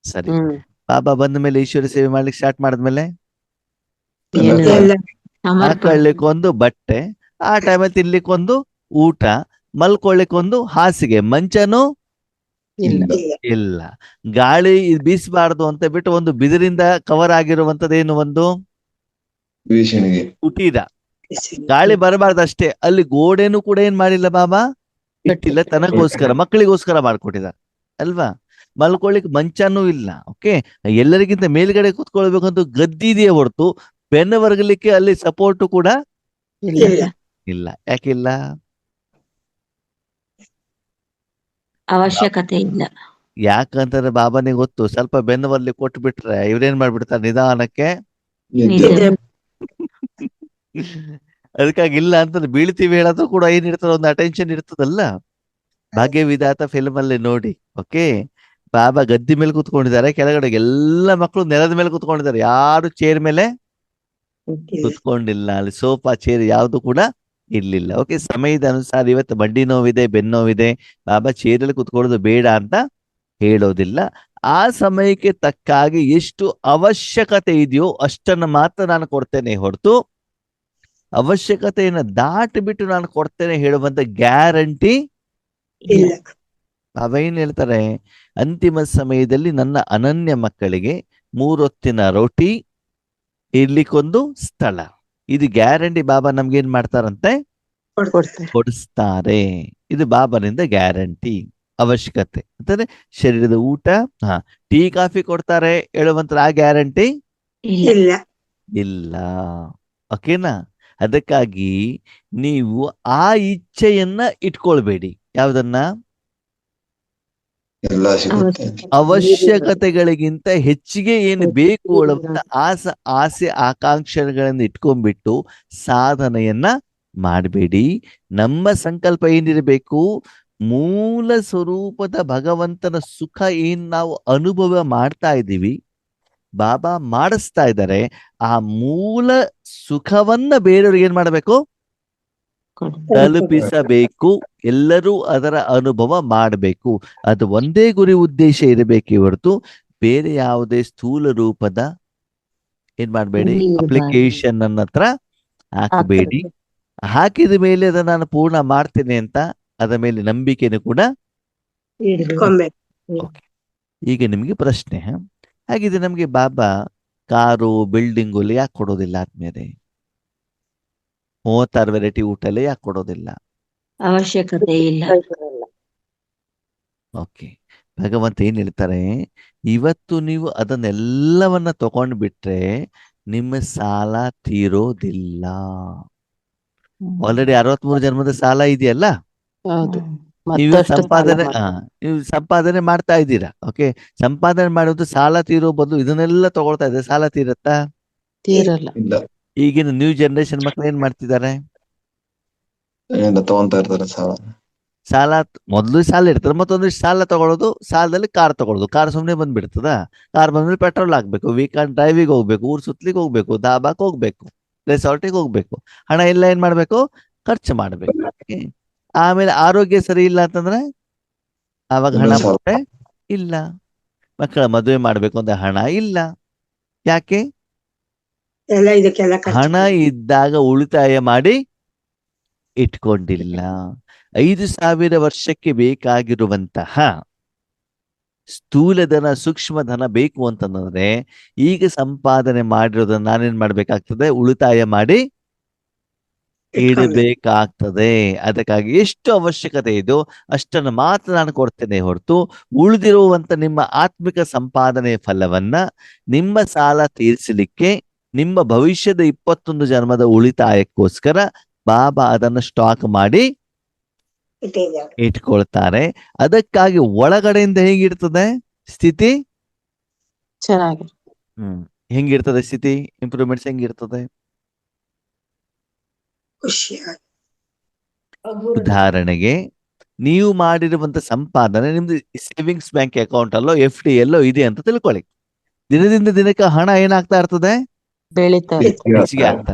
ಸರಿ, ಬಾಬಾ ಬಂದ ಮೇಲೆ ಈಶ್ವರ ಸೇವೆ ಮಾಡ್ಲಿಕ್ಕೆ ಸ್ಟಾರ್ಟ್ ಮಾಡಿದ್ಮೇಲೆ ಹಾಕೊಳ್ಳಿಕ್ಕೊಂದು ಬಟ್ಟೆ, ಆ ಟೈಮಲ್ಲಿ ತಿನ್ಲಿಕ್ಕೊಂದು ಊಟ, ಮಲ್ಕೊಳ್ಳಿಕ್ಕೊಂದು ಹಾಸಿಗೆ, ಮಂಚನೂ ಇಲ್ಲ. ಗಾಳಿ ಬೀಸಬಾರ್ದು ಅಂತ ಬಿಟ್ಟು ಒಂದು ಬಿದಿರಿಂದ ಕವರ್ ಆಗಿರುವಂತದ್ದೇನು, ಒಂದು ಭೀಷಣಿಗೆ ಕುಟೀರ. ಗಾಳಿ ಬರಬಾರ್ದು ಅಷ್ಟೇ. ಅಲ್ಲಿ ಗೋಡೆನೂ ಕೂಡ ಏನ್ ಮಾಡಿಲ್ಲ ಬಾಬಾ, ಇಟ್ಟಿಲ್ಲ. ತನಗೋಸ್ಕರ, ಮಕ್ಕಳಿಗೋಸ್ಕರ ಮಾಡ್ಕೊಟ್ಟಿದ್ದಾರೆ ಅಲ್ವಾ. ಮಲ್ಕೊಳ್ಳಿಕ್ ಮಂಚನೂ ಇಲ್ಲ. ಓಕೆ, ಎಲ್ಲರಿಗಿಂತ ಮೇಲ್ಗಡೆ ಕೂತ್ಕೊಳ್ಬೇಕಂತ ಗದ್ದಿದೆಯೇ ಹೊರತು ಬೆನ್ನು ವರ್ಗಲಿಕ್ಕೆ ಅಲ್ಲಿ ಸಪೋರ್ಟ್ ಕೂಡ ಇಲ್ಲ. ಯಾಕಿಲ್ಲ? ಅವಶ್ಯಕತೆ ಇಲ್ಲ. ಯಾಕಂತಂದ್ರೆ ಬಾಬಾನಿಗೆ ಗೊತ್ತು, ಸ್ವಲ್ಪ ಬೆನ್ನು ಬರ್ಲಿ ಕೊಟ್ಟು ಬಿಟ್ರೆ ಇವ್ರೇನ್ ಮಾಡ್ಬಿಡ್ತಾರೆ ನಿಧಾನಕ್ಕೆ. ಅದಕ್ಕಾಗಿ ಇಲ್ಲ ಅಂತಂದ್ರೆ ಬೀಳ್ತೀವಿ ಹೇಳೋದು ಕೂಡ ಏನಿರ್ತದ, ಒಂದು ಅಟೆನ್ಷನ್ ಇರ್ತದಲ್ಲ. ಭಾಗ್ಯವಿಧಾತ ಫಿಲ್ಮ್ ಅಲ್ಲಿ ನೋಡಿ. ಓಕೆ, ಬಾಬಾ ಗದ್ದಿ ಮೇಲೆ ಕೂತ್ಕೊಂಡಿದ್ದಾರೆ, ಕೆಳಗಡೆ ಎಲ್ಲ ಮಕ್ಕಳು ನೆಲದ ಮೇಲೆ ಕೂತ್ಕೊಂಡಿದ್ದಾರೆ, ಯಾರು ಚೇರ್ ಮೇಲೆ ಕೂತ್ಕೊಂಡಿಲ್ಲ. ಅಲ್ಲಿ ಸೋಫಾ ಚೇರ್ ಯಾವ್ದು ಕೂಡ ಇರ್ಲಿಲ್ಲ. ಓಕೆ, ಸಮಯದ ಅನುಸಾರ ಇವತ್ತು ಮಂಡಿ ನೋವಿದೆ, ಬೆನ್ನೋವಿದೆ, ಬಾಬಾ ಚೇರಲ್ಲಿ ಕೂತ್ಕೊಳ್ಳೋದು ಬೇಡ ಅಂತ ಹೇಳೋದಿಲ್ಲ. ಆ ಸಮಯಕ್ಕೆ ತಕ್ಕಾಗಿ ಎಷ್ಟು ಅವಶ್ಯಕತೆ ಇದೆಯೋ ಅಷ್ಟನ್ನು ಮಾತ್ರ ನಾನು ಕೊಡ್ತೇನೆ ಹೊರತು ಅವಶ್ಯಕತೆಯನ್ನು ದಾಟಿ ಬಿಟ್ಟು ನಾನು ಕೊಡ್ತೇನೆ ಹೇಳುವಂತ ಗ್ಯಾರಂಟಿ ಇಲ್ಲ. ಬಾಬಾ ಏನ್ ಹೇಳ್ತಾರೆ, ಅಂತಿಮ ಸಮಯದಲ್ಲಿ ನನ್ನ ಅನನ್ಯ ಮಕ್ಕಳಿಗೆ 3 ಹೊತ್ತಿನ ರೋಟಿ, ಇರ್ಲಿಕ್ಕೊಂದು ಸ್ಥಳ, ಇದು ಗ್ಯಾರಂಟಿ ಬಾಬಾ ನಮ್ಗೇನ್ ಮಾಡ್ತಾರಂತೆ, ಕೊಡಿಸ್ತಾರೆ. ಇದು ಬಾಬಾನಿಂದ ಗ್ಯಾರಂಟಿ. ಅವಶ್ಯಕತೆ ಅಂತಂದ್ರೆ ಶರೀರದ ಊಟ, ಟೀ ಕಾಫಿ ಕೊಡ್ತಾರೆ ಹೇಳುವಂತ ಆ ಗ್ಯಾರಂಟಿ ಇಲ್ಲ. ಓಕೆನಾ. ಅದಕ್ಕಾಗಿ ನೀವು ಆ ಇಚ್ಛೆಯನ್ನ ಇಟ್ಕೊಳ್ಬೇಡಿ. ಯಾವ್ದನ್ನ? ಎಲ್ಲ ಸಿಗುತ್ತೆ. ಅವಶ್ಯಕತೆಗಳಿಗಿಂತ ಹೆಚ್ಚಿಗೆ ಏನು ಬೇಕು ಹೇಳುವಂತ ಆಸೆ ಆಕಾಂಕ್ಷೆಗಳನ್ನ ಇಟ್ಕೊಂಡ್ಬಿಟ್ಟು ಸಾಧನೆಯನ್ನ ಮಾಡಬೇಡಿ. ನಮ್ಮ ಸಂಕಲ್ಪ ಏನಿರಬೇಕು, ಮೂಲ ಸ್ವರೂಪದ ಭಗವಂತನ ಸುಖ ಏನ್ ನಾವು ಅನುಭವ ಮಾಡ್ತಾ ಇದ್ದೀವಿ, ಬಾಬಾ ಮಾಡಿಸ್ತಾ ಇದ್ದಾರೆ, ಆ ಮೂಲ ಸುಖವನ್ನ ಬೇರೆಯವ್ರಿಗೆ ಏನ್ ಮಾಡಬೇಕು, ತಲುಪಿಸಬೇಕು. ಎಲ್ಲರೂ ಅದರ ಅನುಭವ ಮಾಡಬೇಕು. ಅದು ಒಂದೇ ಗುರಿ ಉದ್ದೇಶ ಇರಬೇಕೇ ಹೊರತು ಬೇರೆ ಯಾವುದೇ ಸ್ಥೂಲ ರೂಪದ ಏನ್ ಮಾಡಬೇಡಿ, ಅಪ್ಲಿಕೇಶನ್ ನನ್ನ ಹತ್ರ ಹಾಕಬೇಡಿ. ಹಾಕಿದ ಮೇಲೆ ಅದನ್ನ ನಾನು ಪೂರ್ಣ ಮಾಡ್ತೇನೆ ಅಂತ ಅದರ ಮೇಲೆ ನಂಬಿಕೆನೂ ಕೂಡ. ಈಗ ನಿಮ್ಗೆ ಪ್ರಶ್ನೆ, ಹಾಗಿದ್ರೆ ನಮ್ಗೆ ಬಾಬಾ ಕಾರು, ಬಿಲ್ಡಿಂಗು ಯಾಕೆ ಕೊಡೋದಿಲ್ಲ? ಆದ್ಮೇಲೆ 36 ವೆರೈಟಿ ಊಟ ಯಾಕೆ ಕೊಡೋದಿಲ್ಲ? ಅವಶ್ಯಕತೆ ಇಲ್ಲ. ಓಕೆ, ಭಗವಂತ ಏನ್ ಹೇಳ್ತಾರೆ, ಇವತ್ತು ನೀವು ಅದನ್ನೆಲ್ಲವನ್ನ ತಗೊಂಡು ಬಿಟ್ರೆ ನಿಮ್ಮ ಸಾಲ ತೀರೋದಿಲ್ಲ. ಆಲ್ರೆಡಿ 63 ಜನ್ಮದ ಸಾಲ ಇದೆಯಲ್ಲ, ನೀವು ಸಂಪಾದನೆ ಮಾಡ್ತಾ ಇದ್ದೀರಾ. ಓಕೆ, ಸಂಪಾದನೆ ಮಾಡೋದು ಸಾಲ ತೀರೋ ಬದಲು ಇದನ್ನೆಲ್ಲ ತಗೊಳ್ತಾ ಇದ್ದಾರೆ, ಸಾಲ ತೀರತ್ತಾ? ತೀರಲ್ಲ. ಈಗಿನ ನ್ಯೂ ಜನರೇಷನ್ ಮಕ್ಳು ಏನ್ ಮಾಡ್ತಿದ್ದಾರೆ, ತಗೊಂತಾ ಇರ್ತಾರೆ ಸಾಲ. ಮೊದಲು ಸಾಲ ಇರ್ತಾರೆ, ಮತ್ತೊಂದು ಸಾಲ ತಗೊಳ್ಳೋದು, ಸಾಲದಲ್ಲಿ ಕಾರ್ ತಗೊಳ್ಳೋದು. ಕಾರ್ ಸುಮ್ನೆ ಬಂದ್ಬಿಡ್ತದ? ಕಾರ್ ಬಂದ್ಮೇಲೆ ಪೆಟ್ರೋಲ್ ಹಾಕ್ಬೇಕು, ವೀಕೆಂಡ್ ಡ್ರೈವಿಗೆ ಹೋಗ್ಬೇಕು, ಊರ್ ಸುತ್ತಲಿಗೆ ಹೋಗ್ಬೇಕು, ದಾಬಾಕ್ ಹೋಗ್ಬೇಕು, ರೆಸಾರ್ಟಿಗೆ ಹೋಗ್ಬೇಕು. ಹಣ ಎಲ್ಲ ಏನ್ ಮಾಡ್ಬೇಕು, ಖರ್ಚು ಮಾಡ್ಬೇಕು. ಆಮೇಲೆ ಆರೋಗ್ಯ ಸರಿ ಇಲ್ಲ ಅಂತಂದ್ರೆ ಆವಾಗ ಹಣ ಕೊಟ್ಟೆ ಇಲ್ಲ. ಮಕ್ಕಳ ಮದುವೆ ಮಾಡ್ಬೇಕು ಅಂತ ಹಣ ಇಲ್ಲ. ಯಾಕೆ? ಹಣ ಇದ್ದಾಗ ಉಳಿತಾಯ ಮಾಡಿ ಇಟ್ಕೊಂಡಿಲ್ಲ. 5,000 ವರ್ಷಕ್ಕೆ ಬೇಕಾಗಿರುವಂತಹ ಸ್ಥೂಲಧನ, ಸೂಕ್ಷ್ಮಧನ ಬೇಕು ಅಂತಂದ್ರೆ ಈಗ ಸಂಪಾದನೆ ಮಾಡಿರೋದನ್ನ ನಾನೇನ್ ಮಾಡ್ಬೇಕಾಗ್ತದೆ, ಉಳಿತಾಯ ಮಾಡಿ ಇಡಬೇಕಾಗ್ತದೆ. ಅದಕ್ಕಾಗಿ ಎಷ್ಟು ಅವಶ್ಯಕತೆ ಇದೆಯೋ ಅಷ್ಟನ್ನು ಮಾತ್ರ ನಾನು ಕೊಡ್ತೇನೆ ಹೊರತು ಉಳಿದಿರುವಂತ ನಿಮ್ಮ ಆತ್ಮಿಕ ಸಂಪಾದನೆ ಫಲವನ್ನ ನಿಮ್ಮ ಸಾಲ ತೀರಿಸಲಿಕ್ಕೆ ನಿಮ್ಮ ಭವಿಷ್ಯದ 21 ಜನ್ಮದ ಉಳಿತಾಯಕ್ಕೋಸ್ಕರ ಬಾಬಾ ಅದನ್ನು ಸ್ಟಾಕ್ ಮಾಡಿ ಇಟ್ಕೊಳ್ತಾರೆ. ಅದಕ್ಕಾಗಿ ಒಳಗಡೆಯಿಂದ ಹೇಗಿರ್ತದೆ ಸ್ಥಿತಿ? ಚೆನ್ನಾಗಿ ಹೆಂಗಿರ್ತದೆ ಸ್ಥಿತಿ? ಇಂಪ್ರೂವ್ಮೆಂಟ್ಸ್ ಹೆಂಗಿರ್ತದೆ? ಉದಾಹರಣೆಗೆ ನೀವು ಮಾಡಿರುವಂತ ಸಂಪಾದನೆ ನಿಮ್ದು ಸೇವಿಂಗ್ಸ್ ಬ್ಯಾಂಕ್ ಅಕೌಂಟ್ ಅಲ್ಲೋ FD ಎಲ್ಲೋ ಇದೆ ಅಂತ ತಿಳ್ಕೊಳ್ಳಿ. ದಿನದಿಂದ ದಿನಕ್ಕೆ ಹಣ ಏನಾಗ್ತಾ ಇರ್ತದೆ? ಬೆಳೀತಾ ಹೆಚ್ಚಿಗೆ ಆಗ್ತಾ.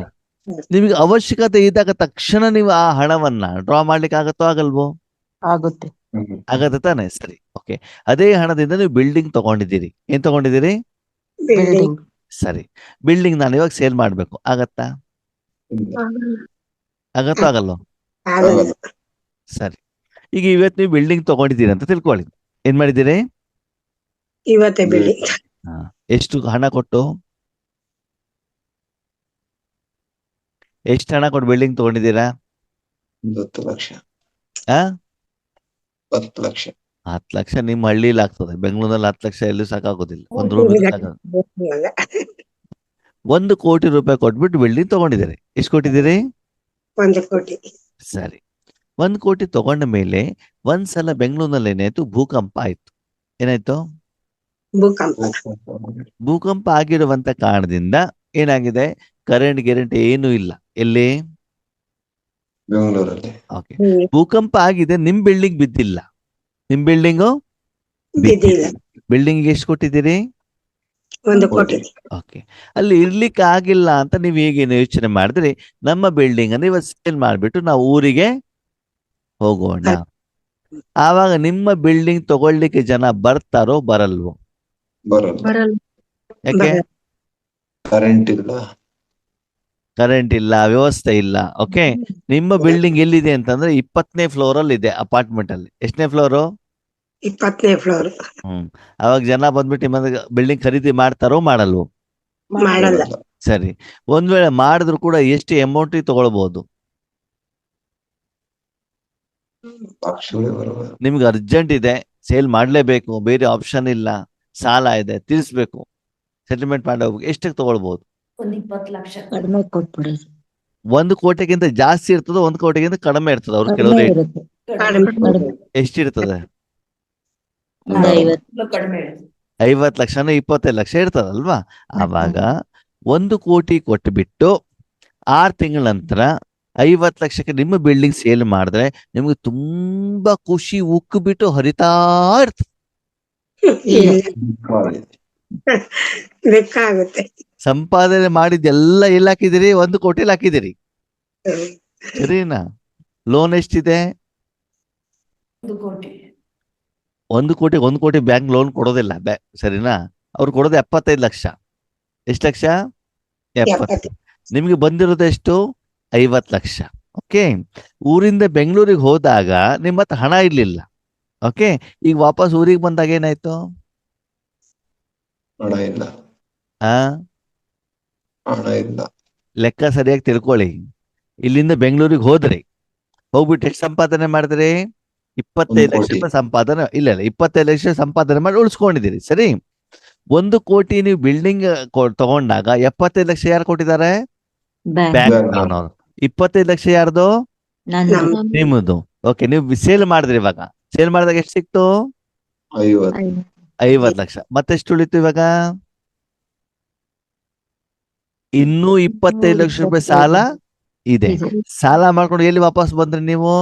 ನಿಮಗೆ ಅವಶ್ಯಕತೆ ಇದ್ದಾಗ ತಕ್ಷಣ ನೀವು ಆ ಹಣವನ್ನ ಡ್ರಾ ಮಾಡ್ಲಿಕ್ಕೆ ಆಗತ್ತೋ ಆಗಲ್ವೋ? ಆಗುತ್ತೆ. ಆಗತ್ತೆ ತಾನೆ? ಸರಿ, ಓಕೆ. ಅದೇ ಹಣದಿಂದ ನೀವು ಬಿಲ್ಡಿಂಗ್ ತಗೊಂಡಿದ್ದೀರಿ. ಏನ್ ತಗೊಂಡಿದ್ದೀರಿ? ಬಿಲ್ಡಿಂಗ್. ಸರಿ, ಬಿಲ್ಡಿಂಗ್ ನಾನು ಇವಾಗ ಸೇಲ್ ಮಾಡ್ಬೇಕು, ಆಗತ್ತಾ? ಆಗತ್ತೋ ಆಗಲ್ವೋ? ಸರಿ, ಈಗ ಇವತ್ತು ನೀವು ಬಿಲ್ಡಿಂಗ್ ತಗೊಂಡಿದ್ದೀರಿ ಅಂತ ತಿಳ್ಕೊಳ್ಳಿ. ಏನ್ ಮಾಡಿದ್ದೀರಿ? ಇವತ್ತೇ ಬಿಲ್ಡಿಂಗ್. ಎಷ್ಟು ಹಣ ಕೊಟ್ಟು? ಎಷ್ಟು ಹಣ ಕೊಟ್ಟು ಬಿಲ್ಡಿಂಗ್ ತಗೊಂಡಿದ್ದೀರಾ? 10 ಲಕ್ಷ. ಆ 10 ಲಕ್ಷ. 10 ಲಕ್ಷ ನಿಮ್ಮ ಹಳ್ಳಿಲಿ ಆಗ್ತದೆ. ಬೆಂಗಳೂರಲ್ಲಿ 10 ಲಕ್ಷ ಎಲ್ಲೂ ಸಾಕಾಗೋದಿಲ್ಲ. ಒಂದು ರೂಮ್ 1 ಕೋಟಿ ರೂಪಾಯಿ ಕೊಟ್ಬಿಟ್ಟು ಬಿಲ್ಡಿಂಗ್ ತಗೊಂಡಿದ್ದೀರಿ. ಎಷ್ಟು ಕೊಟ್ಟಿದ್ದೀರಿ? 1 ಕೋಟಿ. ಸರಿ, 1 ಕೋಟಿ ತಗೊಂಡ ಮೇಲೆ ಒಂದ್ಸಲ ಬೆಂಗಳೂರಿನಲ್ಲಿ ಏನಾಯ್ತು? ಭೂಕಂಪ ಆಯ್ತು. ಏನಾಯ್ತು? ಭೂಕಂಪ ಆಗಿರುವಂತ ಕಾರಣದಿಂದ ಏನಾಗಿದೆ? ಕರೆಂಟ್ ಗ್ಯಾರಂಟಿ ಏನೂ ಇಲ್ಲ. ಎಲ್ಲಿ? ಬೆಂಗಳೂರಲ್ಲಿ. ಓಕೆ, ಭೂಕಂಪ ಆಗಿದೆ, ನಿಮ್ ಬಿಲ್ಡಿಂಗ್ ಬಿದ್ದಿಲ್ಲ. ನಿಮ್ ಬಿಲ್ಡಿಂಗು ಬಿದ್ದಿಲ್ಲ. ಬಿಲ್ಡಿಂಗ್ ಎಷ್ಟು ಕೊಟ್ಟಿದ್ದೀರಿ? 1 ಕೋಟಿ. ಓಕೆ, ಅಲ್ಲಿ ಇರ್ಲಿಕ್ಕೆ ಆಗಿಲ್ಲ ಅಂತ ನೀವು ಹೇಗೇನು ಯೋಚನೆ ಮಾಡಿದ್ರಿ? ನಮ್ಮ ಬಿಲ್ಡಿಂಗ್ ಅನ್ನು ಇವತ್ತು ಸೇಲ್ ಮಾಡ್ಬಿಟ್ಟು ನಾವು ಊರಿಗೆ ಹೋಗೋಣ. ಆವಾಗ ನಿಮ್ಮ ಬಿಲ್ಡಿಂಗ್ ತಗೊಳ್ಳಿಕ್ಕೆ ಜನ ಬರ್ತಾರೋ ಬರಲ್ವೋ? ಬರಲ್ಲ. ಯಾಕೆ? ಕರೆಂಟ್ ಇಲ್ಲ. ಕರೆಂಟ್ ಇಲ್ಲ, ವ್ಯವಸ್ಥೆ ಇಲ್ಲ. ಓಕೆ, ನಿಮ್ಮ ಬಿಲ್ಡಿಂಗ್ ಎಲ್ಲಿದೆ ಅಂತಂದ್ರೆ 20ನೇ ಫ್ಲೋರ್ ಅಲ್ಲಿ ಇದೆ, ಅಪಾರ್ಟ್ಮೆಂಟ್ ಅಲ್ಲಿ. ಎಷ್ಟನೇ ಫ್ಲೋರು? 20ನೇ ಫ್ಲೋರ್. ಅವಾಗ ಜನ ಬಂದ್ಬಿಟ್ಟು ನಿಮ್ಮ ಬಿಲ್ಡಿಂಗ್ ಖರೀದಿ ಮಾಡ್ತಾರೋ ಮಾಡಲ್ವೋ? ಮಾಡಲ್ಲ. ಸರಿ, ಒಂದ್ ವೇಳೆ ಮಾಡಿದ್ರು ಕೂಡ ಎಷ್ಟು ಅಮೌಂಟ್ ತಗೊಳ್ಬಹುದು? ಲಕ್ಷಗಳೇ ಬರಲ್ಲ. ನಿಮ್ಗೆ ಅರ್ಜೆಂಟ್ ಇದೆ, ಸೇಲ್ ಮಾಡ್ಲೇಬೇಕು, ಬೇರೆ ಆಪ್ಷನ್ ಇಲ್ಲ, ಸಾಲ ಇದೆ, ತೀರಿಸ್ಬೇಕು, ಸೆಟಲ್ಮೆಂಟ್ ಮಾಡಿ ಹೋಗ್ಬೇಕು, ಎಷ್ಟಕ್ಕೆ ತಗೊಳ್ಬಹುದು? ಒಂದು 20 ಲಕ್ಷ. ಕಡಿಮೆ ಕೊಟ್ಬಿಡೋದು. 1 ಕೋಟಿಗಿಂತ ಜಾಸ್ತಿ ಇರ್ತದೋ 1 ಕೋಟಿಗಿಂತ ಕಡಿಮೆ ಇರ್ತದ? ಅವ್ರು ಕಡಿಮೆ ಕೆಲವರು ಇರುತ್ತೆ. ಕಡಿಮೆ. ಎಷ್ಟಿರ್ತದೆ? ಒಂದು 50. ಕಡಿಮೆ ಇರುತ್ತೆ. 50 ಲಕ್ಷನೋ 25 ಲಕ್ಷ ಇರ್ತದಲ್ವಾ? ಆವಾಗ 1 ಕೋಟಿ ಕೊಟ್ಟು 6 ತಿಂಗಳ ನಂತರ 50 ಲಕ್ಷಕ್ಕೆ ನಿಮ್ಮ ಬಿಲ್ಡಿಂಗ್ ಸೇಲ್ ಮಾಡಿದ್ರೆ ನಿಮ್ಗೆ ತುಂಬಾ ಖುಷಿ ಉಕ್ಕು ಬಿಟ್ಟು ಹರಿತಾ ಇರ್ತದೆ. ಬೇಕಾಗುತ್ತೆ. ಸಂಪಾದನೆ ಮಾಡಿದ್ದೆಲ್ಲ ಎಲ್ಲಿ ಹಾಕಿದಿರಿ? 1 ಕೋಟಿಲಿ ಹಾಕಿದಿರಿ, ಸರಿನಾ? ಲೋನ್ ಎಷ್ಟಿದೆ? 1 ಕೋಟಿ. 1 ಕೋಟಿ ಬ್ಯಾಂಕ್ ಲೋನ್ ಕೊಡೋದಿಲ್ಲ, ಸರಿನಾ? ಅವ್ರು ಕೊಡೋದು 75 ಲಕ್ಷ. ಎಷ್ಟು ಲಕ್ಷ? 70. ನಿಮ್ಗೆ ಬಂದಿರೋದು ಎಷ್ಟು? 50 ಲಕ್ಷ. ಓಕೆ, ಊರಿಂದ ಬೆಂಗಳೂರಿಗೆ ಹೋದಾಗ ನಿಮ್ಮ ಹತ್ರ ಹಣ ಇರ್ಲಿಲ್ಲ. ಓಕೆ, ಈಗ ವಾಪಸ್ ಊರಿಗೆ ಬಂದಾಗ ಏನಾಯ್ತು? ಹಣ ಇಲ್ಲ. ಹಣ ಇಲ್ಲ. ಲೆಕ್ಕ ಸರಿಯಾಗಿ ತಿಳ್ಕೊಳ್ಳಿ. ಇಲ್ಲಿಂದ ಬೆಂಗಳೂರಿಗೆ ಹೋದ್ರಿ, ಹೋಗ್ಬಿಟ್ಟು ಎಷ್ಟು ಸಂಪಾದನೆ ಮಾಡಿದ್ರಿ? 25 ಲಕ್ಷ ರೂಪಾಯಿ ಸಂಪಾದನೆ. ಇಲ್ಲ 25 ಲಕ್ಷ ಸಂಪಾದನೆ ಮಾಡಿ ಉಳಿಸ್ಕೊಂಡಿದ್ದೀರಿ, ಸರಿ. 1 ಕೋಟಿ ನೀವು ಬಿಲ್ಡಿಂಗ್ ತಗೊಂಡಾಗ 75 ಲಕ್ಷ ಯಾರು ಕೊಟ್ಟಿದ್ದಾರೆ? ಬ್ಯಾಂಕ್ ಅವರು. 25 ಲಕ್ಷ ಯಾರ್ದು? ನಿಮ್ಮದು. ಓಕೆ, ನೀವು ಸೇಲ್ ಮಾಡಿದ್ರಿ. ಇವಾಗ ಸೇಲ್ ಮಾಡಿದಾಗ ಎಷ್ಟು ಸಿಕ್ತು? 50 ಲಕ್ಷ. ಮತ್ತೆಷ್ಟು ಉಳಿತು ಇವಾಗ? ಇನ್ನೂ 25 ಲಕ್ಷ ರೂಪಾಯಿ ಸಾಲ ಇದೆ. ಸಾಲ ಮಾಡ್ಕೊಂಡು ಎಲ್ಲಿ ವಾಪಸ್ ಬಂದ್ರಿ ನೀವು?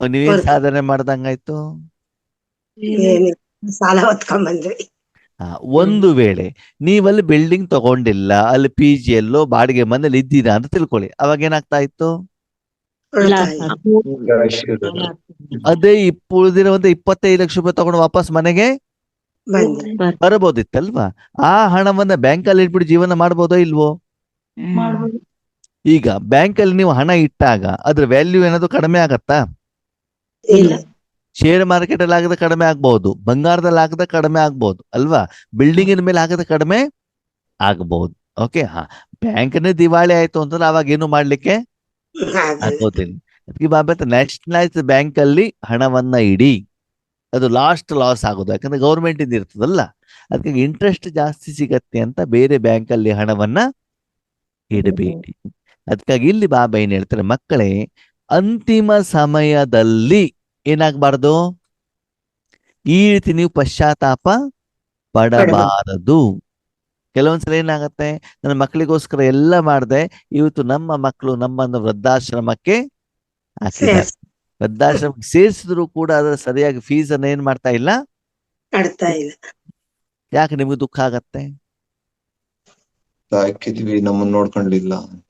ನೀವೇನ್ ಸಾಧನೆ ಮಾಡ್ದಂಗಾಯ್ತು? ಸಾಲ ಹೊತ್ಕೊಂಡ್ ಬಂದ್ವಿ. ಒಂದು ವೇಳೆ ನೀವಲ್ಲಿ ಬಿಲ್ಡಿಂಗ್ ತಗೊಂಡಿಲ್ಲ, ಅಲ್ಲಿ PG ಎಲ್ಲೋ ಬಾಡಿಗೆ ಮನೇಲಿ ಇದ್ದೀರಾ ಅಂತ ತಿಳ್ಕೊಳ್ಳಿ, ಅವಾಗ ಏನಾಗ್ತಾ ಇತ್ತು? ಅದೇ ಉಳಿದಿರುವಂತ 25 ಲಕ್ಷ ರೂಪಾಯಿ ತಗೊಂಡು ವಾಪಸ್ ಮನೆಗೆ ಬರಬಹುದಿತ್ತಲ್ವಾ? ಆ ಹಣವನ್ನ ಬ್ಯಾಂಕ್ ಅಲ್ಲಿ ಇಟ್ಬಿಟ್ಟು ಜೀವನ ಮಾಡ್ಬೋದೋ ಇಲ್ವೋ? ಈಗ ಬ್ಯಾಂಕ್ ಅಲ್ಲಿ ನೀವು ಹಣ ಇಟ್ಟಾಗ ಅದ್ರ ವ್ಯಾಲ್ಯೂ ಏನಾದ್ರು ಕಡಿಮೆ ಆಗತ್ತಾ? ಶೇರ್ ಮಾರ್ಕೆಟ್ ಅಲ್ಲಿ ಆಗದ ಕಡಿಮೆ ಆಗ್ಬಹುದು, ಬಂಗಾರದಲ್ಲಿ ಆಗದ ಕಡಿಮೆ ಆಗ್ಬಹುದು ಅಲ್ವಾ? ಬಿಲ್ಡಿಂಗಿನ ಮೇಲೆ ಆಗದ ಕಡಿಮೆ ಆಗ್ಬಹುದು. ಓಕೆ, ಹಾ. ಬ್ಯಾಂಕ್ನೇ ದಿವಾಳಿ ಆಯ್ತು ಅಂತಂದ್ರೆ ಅವಾಗ ಏನು ಮಾಡ್ಲಿಕ್ಕೆ ಆಗಲ್ಲ. ಆಗೋದಿಲ್ಲ. ಅದಕ್ಕೆ ಬಾಬಾ ನ್ಯಾಷನಲೈಸ್ಡ್ ಬ್ಯಾಂಕ್ ಅಲ್ಲಿ ಹಣವನ್ನ ಇಡಿ, ಅದು ಲಾಸ್ ಆಗೋದು, ಯಾಕಂದ್ರೆ ಗೌರ್ಮೆಂಟ್ ಇಂದ ಇರ್ತದಲ್ಲ, ಅದಕ್ಕೆ ಇಂಟ್ರೆಸ್ಟ್ ಜಾಸ್ತಿ ಸಿಗತ್ತೆ ಅಂತ ಬೇರೆ ಬ್ಯಾಂಕ್ ಅಲ್ಲಿ ಹಣವನ್ನ ಇಡಬೇಡಿ. ಅದಕ್ಕಾಗಿ ಇಲ್ಲಿ ಬಾಬಾ ಏನ್ ಹೇಳ್ತಾರೆ, ಮಕ್ಕಳೇ ಅಂತಿಮ ಸಮಯದಲ್ಲಿ ಏನಾಗಬಾರ್ದು, ಈ ರೀತಿ ನೀವು ಪಶ್ಚಾತ್ತಾಪ ಪಡಬಾರದು. ಕೆಲವೊಂದ್ಸಲ ಏನಾಗತ್ತೆ, ನನ್ನ ಮಕ್ಕಳಿಗೋಸ್ಕರ ಎಲ್ಲ ಮಾಡಿದೆ, ಇವತ್ತು ನಮ್ಮ ಮಕ್ಕಳು ನಮ್ಮನ್ನು ವೃದ್ಧಾಶ್ರಮಕ್ಕೆ ಹಾಕಿದ್ದಾರೆ. ವೃದ್ಧಾಶ್ರಮಕ್ಕೆ ಸೇರಿಸಿದ್ರು ಕೂಡ ಅದರ ಸರಿಯಾಗಿ ಫೀಸ್ ಅನ್ನ ಏನ್ ಮಾಡ್ತಾ ಇಲ್ಲ, ಕಟ್ತಾ ಇಲ್ಲ. ಯಾಕೆ ನಿಮ್ಗೆ ದುಃಖ ಆಗತ್ತೆ? ಹಾಕಿದ್ವಿ ನಮ್ಮನ್ನ ನೋಡ್ಕೊಂಡಿಲ್ಲ ಅಂತ.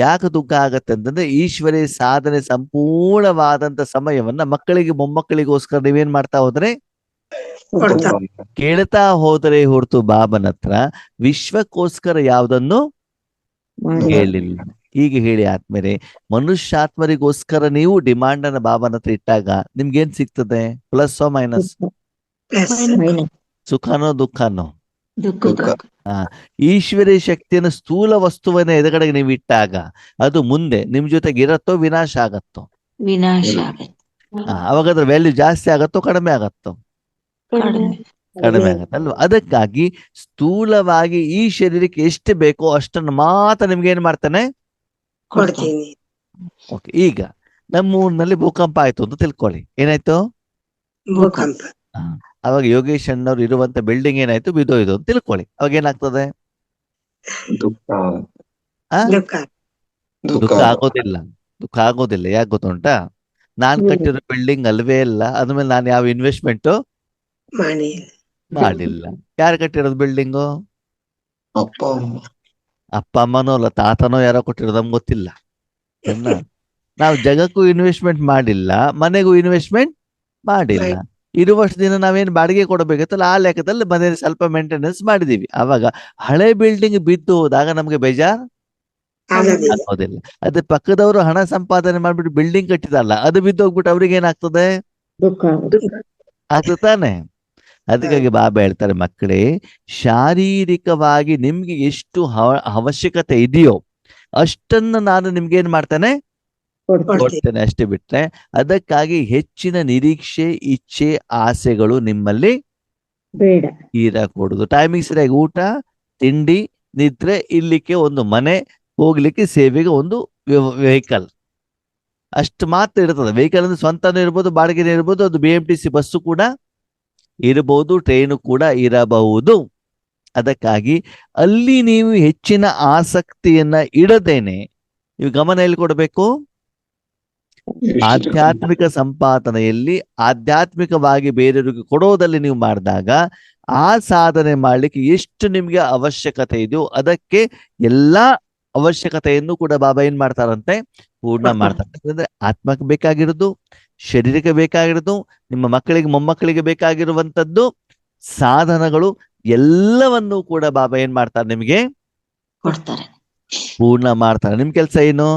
ಯಾಕೆ ದುಃಖ ಆಗತ್ತೆ ಅಂತಂದ್ರೆ, ಈಶ್ವರಿ ಸಾಧನೆ ಸಂಪೂರ್ಣವಾದಂತ ಸಮಯವನ್ನ ಮಕ್ಕಳಿಗೆ ಮೊಮ್ಮಕ್ಕಳಿಗೋಸ್ಕರ ನೀವೇನ್ ಮಾಡ್ತಾ ಹೋದ್ರೆ ಕೊಡ್ತಾ ಕೇಳ್ತಾ ಹೋದರೆ ಹೊರತು ಬಾಬನ ಹತ್ರ ವಿಶ್ವಕ್ಕೋಸ್ಕರ ಯಾವುದನ್ನು ಹೇಳಿಲ್ಲ. ಹೀಗೆ ಹೇಳಿ ಆದ್ಮೇಲೆ ಮನುಷ್ಯಾತ್ಮರಿಗೋಸ್ಕರ ನೀವು ಡಿಮಾಂಡ್ ಅನ್ನ ಬಾಬನ ಹತ್ರ ಇಟ್ಟಾಗ ನಿಮ್ಗೇನ್ ಸಿಗ್ತದೆ? Plus minus? ಪ್ಲಸ್ ಸುಖನೋ ದುಃಖನೋ? ದುಃಖ. ಈಶ್ವರಿ ಶಕ್ತಿಯನ್ನು ಸ್ಥೂಲ ವಸ್ತುವನ್ನ ಎದುರುಗಡೆಗೆ ನೀವು ಇಟ್ಟಾಗ ಅದು ಮುಂದೆ ನಿಮ್ ಜೊತೆಗೆ ಇರತ್ತೋ ವಿನಾಶ ಆಗತ್ತೋ? ವಿನಾಶ ಆಗತ್ತೆ. ಅವಾಗ ಅದ್ರ ವ್ಯಾಲ್ಯೂ ಜಾಸ್ತಿ ಆಗತ್ತೋ ಕಡಿಮೆ ಆಗತ್ತೋ? ಕಡಿಮೆ ಆಗತ್ತಲ್ವ? ಅದಕ್ಕಾಗಿ ಸ್ಥೂಲವಾಗಿ ಈ ಶರೀರಕ್ಕೆ ಎಷ್ಟು ಬೇಕೋ ಅಷ್ಟನ್ನು ಮಾತ್ರ ನಿಮ್ಗೆ ಏನ್ ಮಾಡ್ತಾನೆ, ಕೊಡ್ತೀನಿ. ಓಕೆ. ಈಗ ನಮ್ಮೂರಿನಲ್ಲಿ ಭೂಕಂಪ ಆಯ್ತು ಅಂತ ತಿಳ್ಕೊಳ್ಳಿ, ಏನಾಯ್ತು? ಭೂಕಂಪ. ಅವಾಗ ಯೋಗೇಶ್ ಅಣ್ಣವ್ರು ಇರುವಂತ ಬಿಲ್ಡಿಂಗ್ ಏನಾಯ್ತು, ಬಿದ್ದೋಯ್ತು ಅಂತ ತಿಳ್ಕೊಳ್ಳಿ. ಅವಾಗ ಏನಾಗ್ತದೆ? ದುಃಖ ದುಃಖ. ದುಃಖ ಆಗೋದಿಲ್ಲ. ದುಃಖ ಆಗೋದಿಲ್ಲ. ಯಾಕೆ ಗೊತ್ತುಂಟಾ? ನಾನ್ ಕಟ್ಟಿರೋ ಬಿಲ್ಡಿಂಗ್ ಅಲ್ವೇ ಅಲ್ಲ, ಅದ್ಮೇಲೆ ನಾನು ಯಾವ ಇನ್ವೆಸ್ಟ್ಮೆಂಟ್ ಮಾಡಿ ಮಾಡಿಲ್ಲ. ಯಾರು ಕಟ್ಟಿರೋದು ಬಿಲ್ಡಿಂಗು? ಅಪ್ಪ ಅಮ್ಮ. ಅಪ್ಪ ಅಮ್ಮನೋ ಅಲ್ಲ, ತಾತನೋ ಯಾರೋ ಕೊಟ್ಟಿರೋದು ನಮ್ಗೆ ಗೊತ್ತಿಲ್ಲ. ನಾವು ಜಗಕ್ಕೂ ಇನ್ವೆಸ್ಟ್ಮೆಂಟ್ ಮಾಡಿಲ್ಲ, ಮನೆಗೂ ಇನ್ವೆಸ್ಟ್ಮೆಂಟ್ ಮಾಡಿಲ್ಲ. ಇರುವಷ್ಟು ದಿನ ನಾವೇನು ಬಾಡಿಗೆ ಕೊಡಬೇಕತ್ತಲ್ಲ, ಆ ಲೆಕ್ಕದಲ್ಲಿ ಮನೇಲಿ ಸ್ವಲ್ಪ ಮೇಂಟೆನೆನ್ಸ್ ಮಾಡಿದೀವಿ. ಅವಾಗ ಹಳೆ ಬಿಲ್ಡಿಂಗ್ ಬಿದ್ದು ಹೋದಾಗ ನಮ್ಗೆ ಬೇಜಾರ್ ಆಗೋದಿಲ್ಲ. ಆಗೋದಿಲ್ಲ. ಅದೇ ಪಕ್ಕದವರು ಹಣ ಸಂಪಾದನೆ ಮಾಡ್ಬಿಟ್ಟು ಬಿಲ್ಡಿಂಗ್ ಕಟ್ಟಿದಾರಲ್ಲ, ಅದು ಬಿದ್ದು ಹೋಗ್ಬಿಟ್ಟು ಅವ್ರಿಗೆ ಏನಾಗ್ತದೆ? ದುಃಖ. ಆಗ್ತದೆ ತಾನೆ? ಅದಕ್ಕಾಗಿ ಬಾಬಾ ಹೇಳ್ತಾರೆ, ಮಕ್ಕಳೇ ಶಾರೀರಿಕವಾಗಿ ನಿಮ್ಗೆ ಎಷ್ಟು ಅವಶ್ಯಕತೆ ಇದೆಯೋ ಅಷ್ಟನ್ನ ನಾನು ನಿಮ್ಗೆ ಏನ್ ಮಾಡ್ತೇನೆ, ಕೊಡ್ತೇನೆ. ಅಷ್ಟೇ ಬಿಟ್ರೆ ಅದಕ್ಕಾಗಿ ಹೆಚ್ಚಿನ ನಿರೀಕ್ಷೆ, ಇಚ್ಛೆ, ಆಸೆಗಳು ನಿಮ್ಮಲ್ಲಿ ಬೇಡ. ಇರಕೂಡುದು. ಟೈಮಿಂಗ್ ಸರಿಯಾಗಿ ಊಟ, ತಿಂಡಿ, ನಿದ್ರೆ, ಇರ್ಲಿಕ್ಕೆ ಒಂದು ಮನೆ, ಹೋಗ್ಲಿಕ್ಕೆ ಸೇವೆಗೆ ಒಂದು ವೆಹಿಕಲ್, ಅಷ್ಟು ಮಾತ್ರ ಇರ್ತದೆ. ವೆಹಿಕಲ್ ಅಂದ್ರೆ ಸ್ವಂತನೂ ಇರ್ಬೋದು, ಬಾಡಿಗೆನೇ ಇರ್ಬೋದು, ಅದು BMTC ಬಸ್ಸು ಕೂಡ ಇರಬಹುದು, ಟ್ರೈನು ಕೂಡ ಇರಬಹುದು. ಅದಕ್ಕಾಗಿ ಅಲ್ಲಿ ನೀವು ಹೆಚ್ಚಿನ ಆಸಕ್ತಿಯನ್ನ ಇಡದೇನೆ ನೀವು ಗಮನ ಎಲ್ಲಿ ಕೊಡಬೇಕು? ಆಧ್ಯಾತ್ಮಿಕ ಸಂಪಾದನೆಯಲ್ಲಿ, ಆಧ್ಯಾತ್ಮಿಕವಾಗಿ ಬೇರೆಯವರಿಗೆ ಕೊಡೋದಲ್ಲಿ ನೀವು ಮಾಡಿದಾಗ ಆ ಸಾಧನೆ ಮಾಡ್ಲಿಕ್ಕೆ ಎಷ್ಟು ನಿಮ್ಗೆ ಅವಶ್ಯಕತೆ ಇದೆಯೋ ಅದಕ್ಕೆ ಎಲ್ಲಾ ಅವಶ್ಯಕತೆಯನ್ನು ಕೂಡ ಬಾಬಾ ಏನ್ ಮಾಡ್ತಾರಂತೆ, ಪೂರ್ಣ ಮಾಡ್ತಾರೆ. ಅಂದ್ರೆ ಆತ್ಮಕ್ಕೆ ಬೇಕಾಗಿರೋದು, ಶರೀರಕ್ಕೆ ಬೇಕಾಗಿರೋದು, ನಿಮ್ಮ ಮಕ್ಕಳಿಗೆ ಮೊಮ್ಮಕ್ಕಳಿಗೆ ಬೇಕಾಗಿರುವಂತದ್ದು, ಸಾಧನಗಳು ಎಲ್ಲವನ್ನೂ ಕೂಡ ಬಾಬಾ ಏನ್ ಮಾಡ್ತಾರೆ, ನಿಮ್ಗೆ ಕೊಡ್ತಾರೆ. ಪೂರ್ಣ ಮಾಡ್ತಾರೆ. ನಿಮ್ ಕೆಲ್ಸ ಏನು?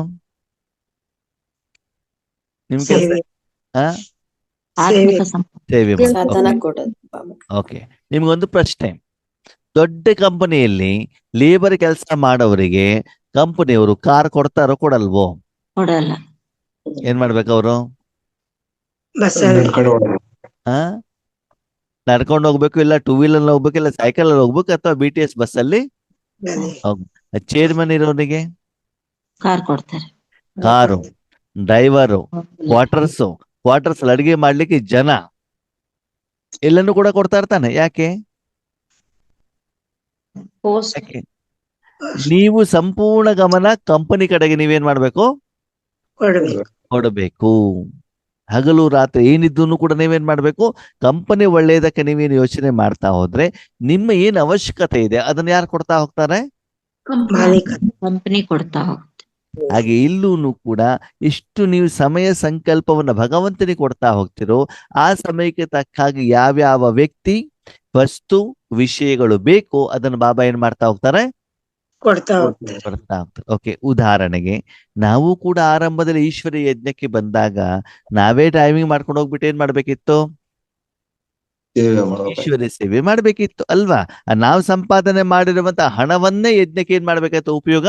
ನಿಮ್ ಕೆಲ್ಸ ಆತ್ಮಿಕ ಸೇವೆ ಸಾಧನ ಕೊಡೋದು ಬಾಬಾ. ಓಕೆ. ನಿಮ್ಗೊಂದು ಪ್ರಶ್ನೆ, ದೊಡ್ಡ ಕಂಪನಿಯಲ್ಲಿ ಲೇಬರ್ ಕೆಲಸ ಮಾಡೋವರಿಗೆ ಕಂಪನಿಯವರು ಕಾರ್ ಕೊಡ್ತಾರೋ ಕೊಡಲ್ವೋ? ಕೊಡಲ್ಲ. ಏನ್ ಮಾಡ್ಬೇಕು ಅವರು? ಬಸ್ಸಲ್ಲಿ ನಡ್ಕೊಂಡು ಹೋಗೋದು. ನಡ್ಕೊಂಡು ಹೋಗ್ಬೇಕು, ಇಲ್ಲ ಟೂ ವೀಲರ್ ಹೋಗ್ಬೇಕು, ಇಲ್ಲ ಸೈಕಲ್ ಅಲ್ಲಿ ಹೋಗ್ಬೇಕು, ಅಥವಾ BTS ಬಸ್ ಅಲ್ಲಿ ಹೋಗ್ಬೇಕು. ಚೇರ್ಮನ್ ಇರೋನಿಗೆ ಕಾರ್ ಕೊಡ್ತಾರೆ. ಕಾರು, ಡ್ರೈವರು, ಕ್ವಾರ್ಟರ್ಸ್ ಅಡಿಗೆ ಮಾಡ್ಲಿಕ್ಕೆ ಜನ, ಎಲ್ಲನ್ನು ಕೂಡ ಕೊಡ್ತಾ ಇರ್ತಾನೆ. ಯಾಕೆ? ಯಾಕೆ? ನೀವು ಸಂಪೂರ್ಣ ಗಮನ ಕಂಪನಿ ಕಡೆಗೆ ನೀವೇನ್ ಮಾಡ್ಬೇಕು, ಕೊಡ್ಬೇಕು. ಕೊಡಬೇಕು. ಹಗಲು ರಾತ್ರಿ ಏನಿದ್ದೂ ಕೂಡ ನೀವೇನ್ ಮಾಡ್ಬೇಕು, ಕಂಪನಿ ಒಳ್ಳೆಯದಕ್ಕೆ ನೀವೇನು ಯೋಚನೆ ಮಾಡ್ತಾ ಹೋದ್ರೆ ನಿಮ್ಮ ಏನ್ ಅವಶ್ಯಕತೆ ಇದೆ ಅದನ್ನ ಯಾರು ಕೊಡ್ತಾ ಹೋಗ್ತಾರೆ? ಮಾಲೀಕ. ಕಂಪನಿ ಕೊಡ್ತಾ ಹೋಗುತ್ತೆ. ಹಾಗೆ ಇಲ್ಲೂ ಕೂಡ ಇಷ್ಟು ನೀವು ಸಮಯ ಸಂಕಲ್ಪವನ್ನ ಭಗವಂತನಿಗೆ ಕೊಡ್ತಾ ಹೋಗ್ತಿರೋ ಆ ಸಮಯಕ್ಕೆ ತಕ್ಕ ಹಾಗೆ ಯಾವ್ಯಾವ ವ್ಯಕ್ತಿ, ವಸ್ತು, ವಿಷಯಗಳು ಬೇಕು ಅದನ್ನು ಬಾಬಾ ಏನ್ ಮಾಡ್ತಾ ಹೋಗ್ತಾರೆ, ಕೊಡ್ತಾ ಹೋಗ್ತಾರೆ. ಕೊಡ್ತಾ ಹೋಗ್ತಾರೆ. ಓಕೆ. ಉದಾಹರಣೆಗೆ ನಾವು ಕೂಡ ಆರಂಭದಲ್ಲಿ ಈಶ್ವರ ಯಜ್ಞಕ್ಕೆ ಬಂದಾಗ ನಾವೇ ಡ್ರೈವಿಂಗ್ ಮಾಡ್ಕೊಂಡು ಹೋಗ್ಬಿಟ್ಟು ಏನ್ ಮಾಡ್ಬೇಕಿತ್ತು? ಸೇವೆ ಮಾಡ್ಬೇಕು. ಈಶ್ವರ ಸೇವೆ ಮಾಡ್ಬೇಕಿತ್ತು ಅಲ್ವಾ? ನಾವು ಸಂಪಾದನೆ ಮಾಡಿರುವಂತ ಹಣವನ್ನೇ ಯಜ್ಞಕ್ಕೆ ಏನ್ ಮಾಡ್ಬೇಕಾಯ್ತು? ಉಪಯೋಗ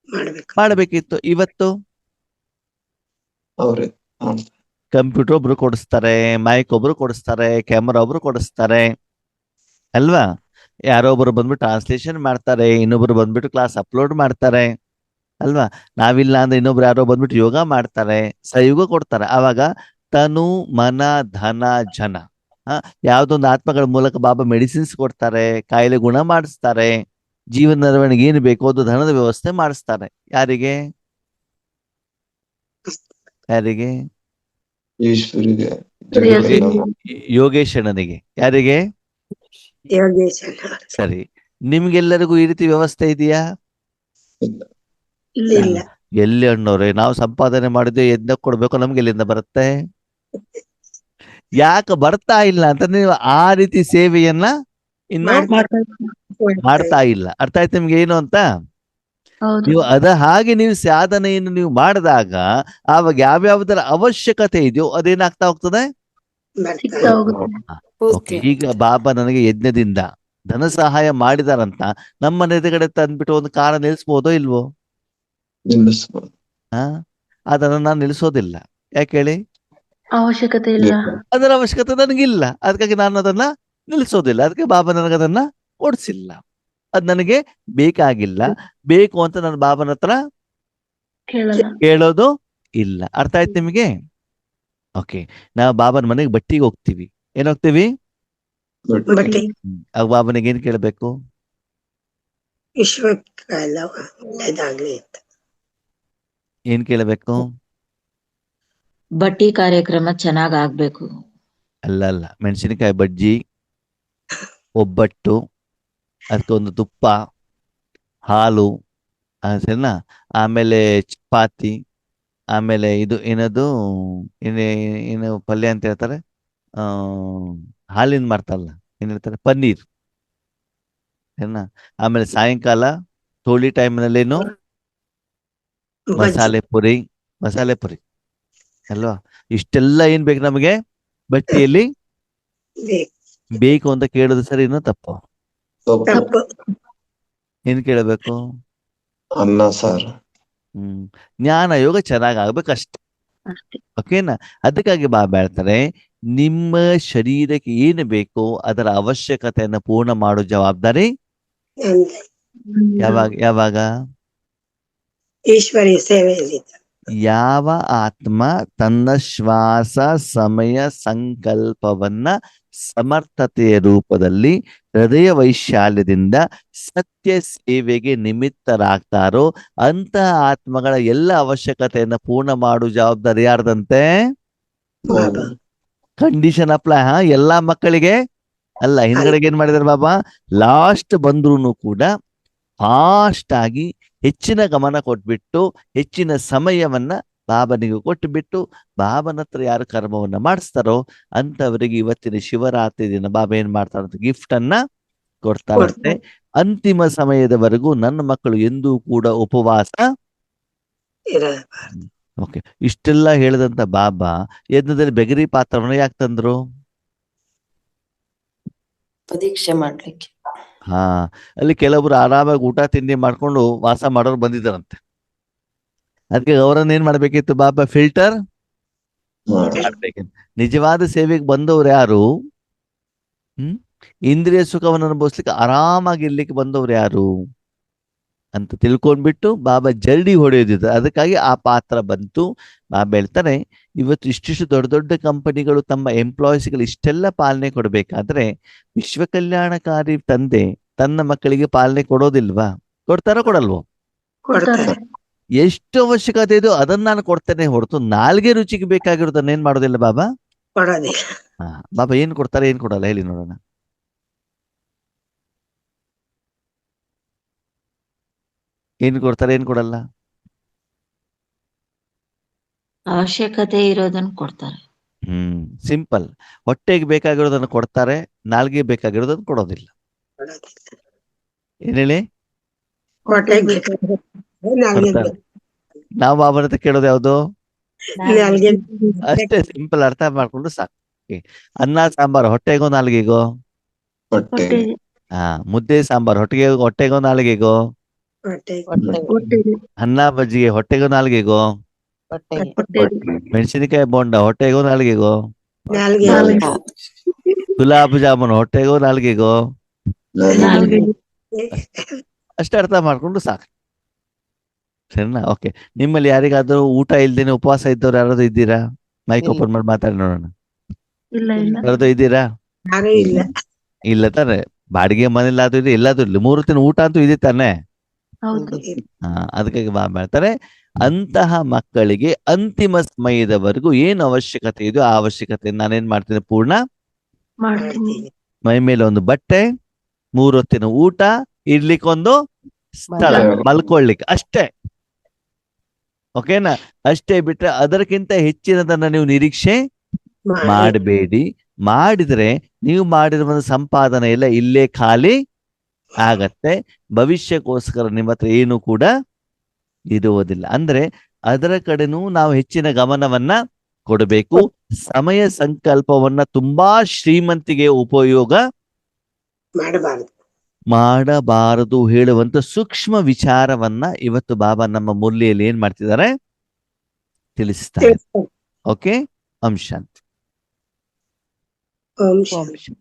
ಮಾಡ್ಬೇಕು. ಮಾಡ್ಬೇಕಿತ್ತು. ಇವತ್ತು ಅವ್ರೆ ಮಾಡ್ತಾರೆ. ಕಂಪ್ಯೂಟರ್ ಒಬ್ರು ಕೊಡಿಸ್ತಾರೆ, ಮೈಕ್ ಒಬ್ರು ಕೊಡಿಸ್ತಾರೆ, ಕ್ಯಾಮರಾ ಒಬ್ರು ಕೊಡಿಸ್ತಾರೆ ಅಲ್ವಾ? ಯಾರೋ ಒಬ್ರು ಬಂದ್ಬಿಟ್ಟು ಟ್ರಾನ್ಸ್ಲೇಷನ್ ಮಾಡ್ತಾರೆ, ಇನ್ನೊಬ್ರು ಬಂದ್ಬಿಟ್ಟು ಕ್ಲಾಸ್ ಅಪ್ಲೋಡ್ ಮಾಡ್ತಾರೆ ಅಲ್ವಾ? ನಾವಿಲ್ಲ ಅಂದ್ರೆ ಇನ್ನೊಬ್ರು ಯಾರೋ ಬಂದ್ಬಿಟ್ಟು ಯೋಗ ಮಾಡ್ತಾರೆ, ಸಹಯೋಗ ಕೊಡ್ತಾರೆ. ಆವಾಗ ತನು ಮನ ಧನ ಜನ, ಯಾವ್ದೊಂದು ಆತ್ಮಗಳ ಮೂಲಕ ಬಾಬಾ ಮೆಡಿಸಿನ್ಸ್ ಕೊಡ್ತಾರೆ, ಕಾಯಿಲೆ ಗುಣ ಮಾಡಿಸ್ತಾರೆ, ಜೀವನ ನಿರ್ವಹಣೆಗೆ ಏನು ಬೇಕೋ ಅದು ಧನದ ವ್ಯವಸ್ಥೆ ಮಾಡಿಸ್ತಾರೆ. ಯಾರಿಗೆ ಯಾರಿಗೆ? ಈಶ್ವರಿಗೆ ಯೋಗೇಶ್ ಅಣ್ಣನಿಗೆ. ಯಾರಿಗೆ? ಯೋಗೇಶ್ ಸರಿ. ನಿಮ್ಗೆಲ್ಲರಿಗೂ ಈ ರೀತಿ ವ್ಯವಸ್ಥೆ ಇದೆಯಾ? ಇಲ್ಲ. ಎಲ್ಲಿ ಅಣ್ಣವ್ರೆ, ನಾವು ಸಂಪಾದನೆ ಮಾಡಿದ್ವಿ, ಯಜ್ಞ ಕೊಡ್ಬೇಕು, ನಮ್ಗೆ ಎಲ್ಲಿಂದ ಬರುತ್ತೆ? ಯಾಕೆ ಬರ್ತಾ ಇಲ್ಲ ಅಂತ ನೀವು ಆ ರೀತಿ ಸೇವೆಯನ್ನ ಇನ್ನು ಮಾಡ್ತಾ ಇಲ್ಲ. ಅರ್ಥ ಆಯ್ತು ನಿಮ್ಗೆ ಏನು ಅಂತ? ಹೌದು. ನೀವು ಹಾಗೆ ನೀವು ಸಾಧನೆಯನ್ನು ನೀವು ಮಾಡಿದಾಗ ಆವಾಗ ಯಾವ್ಯಾವ್ದರ ಅವಶ್ಯಕತೆ ಇದೆಯೋ ಅದೇನಾಗ್ತಾ ಹೋಗ್ತದೆ? ಸಿಗ್ತಾ ಹೋಗುತ್ತೆ. Okay, ಈಗ ಬಾಬಾ ನನಗೆ ಯಜ್ಞದಿಂದ ಧನ ಸಹಾಯ ಮಾಡಿದಾರಂತ ನಮ್ಮ ಎದುರುಗಡೆ ತಂದ್ಬಿಟ್ಟು ಒಂದು ಕಾರ ನಿಲ್ಸ್ಬೋದೋ ಇಲ್ವೋ? ನಿಲ್ಲಿಸ್ಬೋದು. ಅದನ್ನ ನಾನು ನಿಲ್ಸೋದಿಲ್ಲ. ಯಾಕೆ ಹೇಳಿ? ಅವಶ್ಯಕತೆ ಇಲ್ಲ. ಅದರ ಅವಶ್ಯಕತೆ ನನಗಿಲ್ಲ, ಅದಕ್ಕಾಗಿ ನಾನು ಅದನ್ನ ನಿಲ್ಸೋದಿಲ್ಲ. ಅದಕ್ಕೆ ಬಾಬಾ ನನಗದನ್ನ ಕೊಡ್ಸಿಲ್ಲ. ಅದ್ ನನಗೆ ಬೇಕಾಗಿಲ್ಲ. ಬೇಕು ಅಂತ ನಾನು ಬಾಬನ ಹತ್ರ ಕೇಳಲ್ಲ. ಕೇಳೋದು ಇಲ್ಲ. ಅರ್ಥ ಆಯ್ತು ನಿಮಗೆ? ಓಕೆ, ನಾವು ಬಾಬನ ಮನೆಗೆ ಬಟ್ಟಿಗೆ ಹೋಗ್ತೀವಿ. ಏನ್ ಹೋಗ್ತೀವಿ? ಬಟ್ಟೆ ಆಗ ಬಾಬನಿಗೆ ಏನ್ ಕೇಳ್ಬೇಕು? ವಿಶ್ವಕ್ಕೆಲ್ಲ ಒಳ್ಳೇದಾಗ್ಲಿ ಅಂತ. ಏನ್ ಕೇಳಬೇಕು? ಬಟ್ಟಿ ಕಾರ್ಯಕ್ರಮ ಚೆನ್ನಾಗ್ ಆಗ್ಬೇಕು. ಅಲ್ಲ, ಮೆಣಸಿನಕಾಯಿ ಬಜ್ಜಿ, ಒಬ್ಬಟ್ಟು, ಅದಕ್ಕೊಂದು ತುಪ್ಪ, ಹಾಲು, ಸರಿನಾ? ಆಮೇಲೆ ಚಪಾತಿ, ಆಮೇಲೆ ಇದು ಏನದು ಏನು ಪಲ್ಯ ಅಂತ ಹೇಳ್ತಾರೆ, ಹಾಲಿನ ಮಾಡ್ತಾರಲ್ಲ, ಏನ್ ಹೇಳ್ತಾರೆ, ಪನ್ನೀರ್, ಸರಿನಾ? ಆಮೇಲೆ ಸಾಯಂಕಾಲ ಟೋಳಿ ಟೈಮ್ನಲ್ಲೇನು ಮಸಾಲೆ ಪುರಿ ಅಲ್ವಾ? ಇಷ್ಟೆಲ್ಲ ಏನ್ ಬೇಕು ನಮಗೆ ಬಟ್ಟಿಯಲ್ಲಿ ಬೇಕು ಅಂತ ಕೇಳೋದು ಸರಿನೋ ತಪ್ಪು? ತಪ್ಪು. ಏನ್ ಕೇಳಬೇಕು? ಅನ್ನ ಸಾರು. ಜ್ಞಾನ ಯೋಗ ಚೆನ್ನಾಗ್ ಆಗ್ಬೇಕಷ್ಟೆ. ಅಷ್ಟೇ. ಓಕೆನಾ? ಅದಕ್ಕಾಗಿ ಬಾಬಾ ಹೇಳ್ತಾರೆ, ನಿಮ್ಮ ಶರೀರಕ್ಕೆ ಏನು ಬೇಕೋ ಅದರ ಅವಶ್ಯಕತೆಯನ್ನು ಪೂರ್ಣ ಮಾಡೋ ಜವಾಬ್ದಾರಿ ಯಾವಾಗ? ಈಶ್ವರಿ ಸೇವೆಯಲ್ಲಿ ಯಾವ ಆತ್ಮ ತನ್ನ ಶ್ವಾಸ ಸಮಯ ಸಂಕಲ್ಪವನ್ನ ಸಮರ್ಥತೆಯ ರೂಪದಲ್ಲಿ ಹೃದಯ ವೈಶಾಲ್ಯದಿಂದ ಸತ್ಯ ಸೇವೆಗೆ ನಿಮಿತ್ತರಾಗ್ತಾರೋ ಅಂತಹ ಆತ್ಮಗಳ ಎಲ್ಲ ಅವಶ್ಯಕತೆಯನ್ನ ಪೂರ್ಣ ಮಾಡುವ ಜವಾಬ್ದಾರಿ ಯಾರ್ದಂತೆ? ಕಂಡೀಷನ್ ಅಪ್ಲೈ ಎಲ್ಲಾ ಮಕ್ಕಳಿಗೆ ಅಲ್ಲ. ಹಿಂದ್ಗಡೆಗೆ ಏನ್ ಮಾಡಿದಾರೆ ಬಾಬಾ? ಲಾಸ್ಟ್ ಬಂದ್ರು ಕೂಡ ಫಾಸ್ಟ್ ಆಗಿ ಹೆಚ್ಚಿನ ಗಮನ ಕೊಟ್ಬಿಟ್ಟು ಹೆಚ್ಚಿನ ಸಮಯವನ್ನ ಬಾಬನಿಗೆ ಕೊಟ್ಟುಬಿಟ್ಟು ಬಾಬನ ಹತ್ರ ಯಾರು ಕರ್ಮವನ್ನ ಮಾಡಿಸ್ತಾರೋ ಅಂತವರಿಗೆ ಇವತ್ತಿನ ಶಿವರಾತ್ರಿ ದಿನ ಬಾಬಾ ಏನ್ ಮಾಡ್ತಾರಂತ ಗಿಫ್ಟ್ ಅನ್ನ ಕೊಡ್ತಾರಂತೆ. ಅಂತಿಮ ಸಮಯದವರೆಗೂ ನನ್ನ ಮಕ್ಕಳು ಎಂದೂ ಕೂಡ ಉಪವಾಸ. ಓಕೆ, ಇಷ್ಟೆಲ್ಲ ಹೇಳಿದಂತ ಬಾಬಾ ಯಜ್ಞದಲ್ಲಿ ಬೆಗರಿ ಪಾತ್ರವನ್ನ ಯಾಕೆ ತಂದ್ರು? ಪರೀಕ್ಷೆ ಮಾಡ್ಲಿಕ್ಕೆ. ಅಲ್ಲಿ ಕೆಲವೊಬ್ರು ಆರಾಮಾಗಿ ಊಟ ತಿಂಡಿ ಮಾಡ್ಕೊಂಡು ವಾಸ ಮಾಡೋರು ಬಂದಿದ್ದಾರಂತೆ. ಅದಕ್ಕೆ ಅವರನ್ನ ಏನ್ ಮಾಡ್ಬೇಕಿತ್ತು ಬಾಬಾ? ಫಿಲ್ಟರ್ ಮಾಡ್ಬೇಕಿತ್ತು. ನಿಜವಾದ ಸೇವೆಗೆ ಬಂದವ್ರು ಯಾರು? ಇಂದ್ರಿಯ ಸುಖವನ್ನು ಅನುಭವಿಸ್ಲಿಕ್ಕೆ ಆರಾಮಾಗಿ ಇರ್ಲಿಕ್ಕೆ ಬಂದವ್ರು ಯಾರು ಅಂತ ತಿಳ್ಕೊಂಡ್ಬಿಟ್ಟು ಬಾಬಾ ಜಲ್ದಿ ಹೊಡೆಯೋದಿದ್ರು. ಅದಕ್ಕಾಗಿ ಆ ಪಾತ್ರ ಬಂತು. ಬಾಬಾ ಹೇಳ್ತಾರೆ, ಇವತ್ತು ಇಷ್ಟಿಷ್ಟು ದೊಡ್ಡ ದೊಡ್ಡ ಕಂಪನಿಗಳು ತಮ್ಮ ಎಂಪ್ಲಾಯೀಸ್ಗಳು ಇಷ್ಟೆಲ್ಲ ಪಾಲನೆ ಕೊಡ್ಬೇಕಾದ್ರೆ ವಿಶ್ವ ಕಲ್ಯಾಣಕಾರಿ ತಂದೆ ತನ್ನ ಮಕ್ಕಳಿಗೆ ಪಾಲನೆ ಕೊಡೋದಿಲ್ವಾ? ಕೊಡ್ತಾರೋ ಕೊಡಲ್ವೋ? ಎಷ್ಟು ಅವಶ್ಯಕತೆ ಇದೆಯೋ ಅದನ್ನ ನಾನು ಕೊಡ್ತೇನೆ ಹೊರತು ನಾಲ್ಗೆ ರುಚಿಗೆ ಬೇಕಾಗಿರೋದನ್ನ ಏನ್ ಮಾಡೋದಿಲ್ಲ ಬಾಬಾ. ಬಾಬಾ ಏನ್ ಕೊಡ್ತಾರೆ ಏನ್ ಕೊಡಲ್ಲ ಹೇಳಿ ನೋಡೋಣ. ಏನ್ ಕೊಡ್ತಾರೆ ಏನ್ ಕೊಡಲ್ಲ? ಅವಶ್ಯಕತೆ ಇರೋದನ್ನ ಕೊಡ್ತಾರೆ. ಸಿಂಪಲ್. ಹೊಟ್ಟೆಗೆ ಬೇಕಾಗಿರೋದನ್ನ ಕೊಡ್ತಾರೆ, ನಾಲ್ಗೆ ಬೇಕಾಗಿರೋದನ್ನ ಕೊಡೋದಿಲ್ಲ. ಏನ್ ಹೇಳಿ? ನಾವು ಬಾಬನ ಹತ್ರ ಕೇಳೋದು ಯಾವ್ದು? ಅಷ್ಟೇ, ಸಿಂಪಲ್. ಅರ್ಥ ಮಾಡ್ಕೊಂಡು ಸಾಕು. ಓಕೆ. ಅನ್ನ ಸಾಂಬಾರ್ ಹೊಟ್ಟೆಗೋ ನಾಲ್ಗೆಗೋ? ಹೊಟ್ಟೆ ಮುದ್ದೆ ಸಾಂಬಾರ್ ಹೊಟ್ಟೆಗೋ ನಾಲ್ಗೆಗೋ? ಹೊಟ್ಟೆ ಹೊಟ್ಟೆಗೆ ಅನ್ನ ಮಜ್ಜಿಗೆ ಹೊಟ್ಟೆಗೋ ನಾಲ್ಗೆಗೋ? ಹೊಟ್ಟೆಗೆ ಮೆಣಸಿನಕಾಯಿ ಬೋಂಡ ಹೊಟ್ಟೆಗೋ ನಾಲ್ಗೆಗೋ? ನಾಲ್ಗೆ ಗುಲಾಬ್ ಜಾಮೂನ್ ಹೊಟ್ಟೆಗೋ ನಾಲ್ಗೆಗೋ? ನಾಲ್ಗೆ ಅಷ್ಟೇ ಅರ್ಥ ಮಾಡ್ಕೊಂಡು ಸಾಕು. ಸರಿನಾ? ಓಕೆ. ನಿಮ್ಮಲ್ಲಿ ಯಾರಿಗಾದ್ರೂ ಊಟ ಇಲ್ದೇನೆ ಉಪವಾಸ ಇದ್ದವ್ರು ಯಾರಾದ್ರೂ ಇದ್ದೀರಾ? ಮೈಕ್ ಓಪನ್ ಮಾಡಿ ಮಾತಾಡಿ ನೋಡೋಣ. ಇಲ್ಲ ಇಲ್ಲ ಯಾರಾದ್ರೂ ಇದ್ದೀರಾ? ಯಾರೂ ಇಲ್ಲ. ಇಲ್ಲ ತಾನೆ? ಬಾಡಿಗೆ ಮನೇಲಿ ಅದು ಇದೆ, ಎಲ್ಲಾದ್ರೂ ಇಲ್ಲ. 3 ಹೊತ್ತಿನ ಊಟ ಅಂತೂ ಇದೆ ತಾನೆ? ಹೌದು. ಅದಕ್ಕಾಗಿ ಮಾಡ್ತಾರೆ. ಅಂತಹ ಮಕ್ಕಳಿಗೆ ಅಂತಿಮ ಸಮಯದವರೆಗೂ ಏನು ಅವಶ್ಯಕತೆ ಇದೆಯೋ ಆ ಅವಶ್ಯಕತೆ ನಾನೇನ್ ಮಾಡ್ತೀನಿ, ಪೂರ್ಣ ಮಾಡ್ತೀನಿ. ಮೈ ಮೇಲೆ ಒಂದು ಬಟ್ಟೆ, 3 ಹೊತ್ತಿನ ಊಟ, ಇರ್ಲಿಕ್ಕೊಂದು ಸ್ಥಳ, ಮಲ್ಕೊಳ್ಳಿಕ್ಕೆ ಅಷ್ಟೇ. ಓಕೆನಾ? ಅಷ್ಟೇ ಬಿಟ್ರೆ ಅದಕ್ಕಿಂತ ಹೆಚ್ಚಿನದನ್ನ ನೀವು ನಿರೀಕ್ಷೆ ಮಾಡಬೇಡಿ. ಮಾಡಿದ್ರೆ ನೀವು ಮಾಡಿರುವ ಸಂಪಾದನೆ ಎಲ್ಲ ಇಲ್ಲೇ ಖಾಲಿ ಆಗತ್ತೆ. ಭವಿಷ್ಯಕ್ಕೋಸ್ಕರ ನಿಮ್ಮ ಹತ್ರ ಏನು ಕೂಡ ಇರುವುದಿಲ್ಲ. ಅಂದ್ರೆ ಅದರ ಕಡೆನೂ ನಾವು ಹೆಚ್ಚಿನ ಗಮನವನ್ನ ಕೊಡಬೇಕು. ಸಮಯ ಸಂಕಲ್ಪವನ್ನ ತುಂಬಾ ಶ್ರೀಮಂತಿಗೆ ಉಪಯೋಗ ಮಾಡಬಾರದು ಹೇಳುವಂತ ಸೂಕ್ಷ್ಮ ವಿಚಾರವನ್ನ ಇವತ್ತು ಬಾಬಾ ನಮ್ಮ ಮುರಳಿಯಲ್ಲಿ ಏನ್ ಮಾಡ್ತಿದ್ದಾರೆ, ತಿಳಿಸ್ತಾರೆ. ಓಕೆ. ಅಂಶ ಓಂ ಶಾಂತಿ.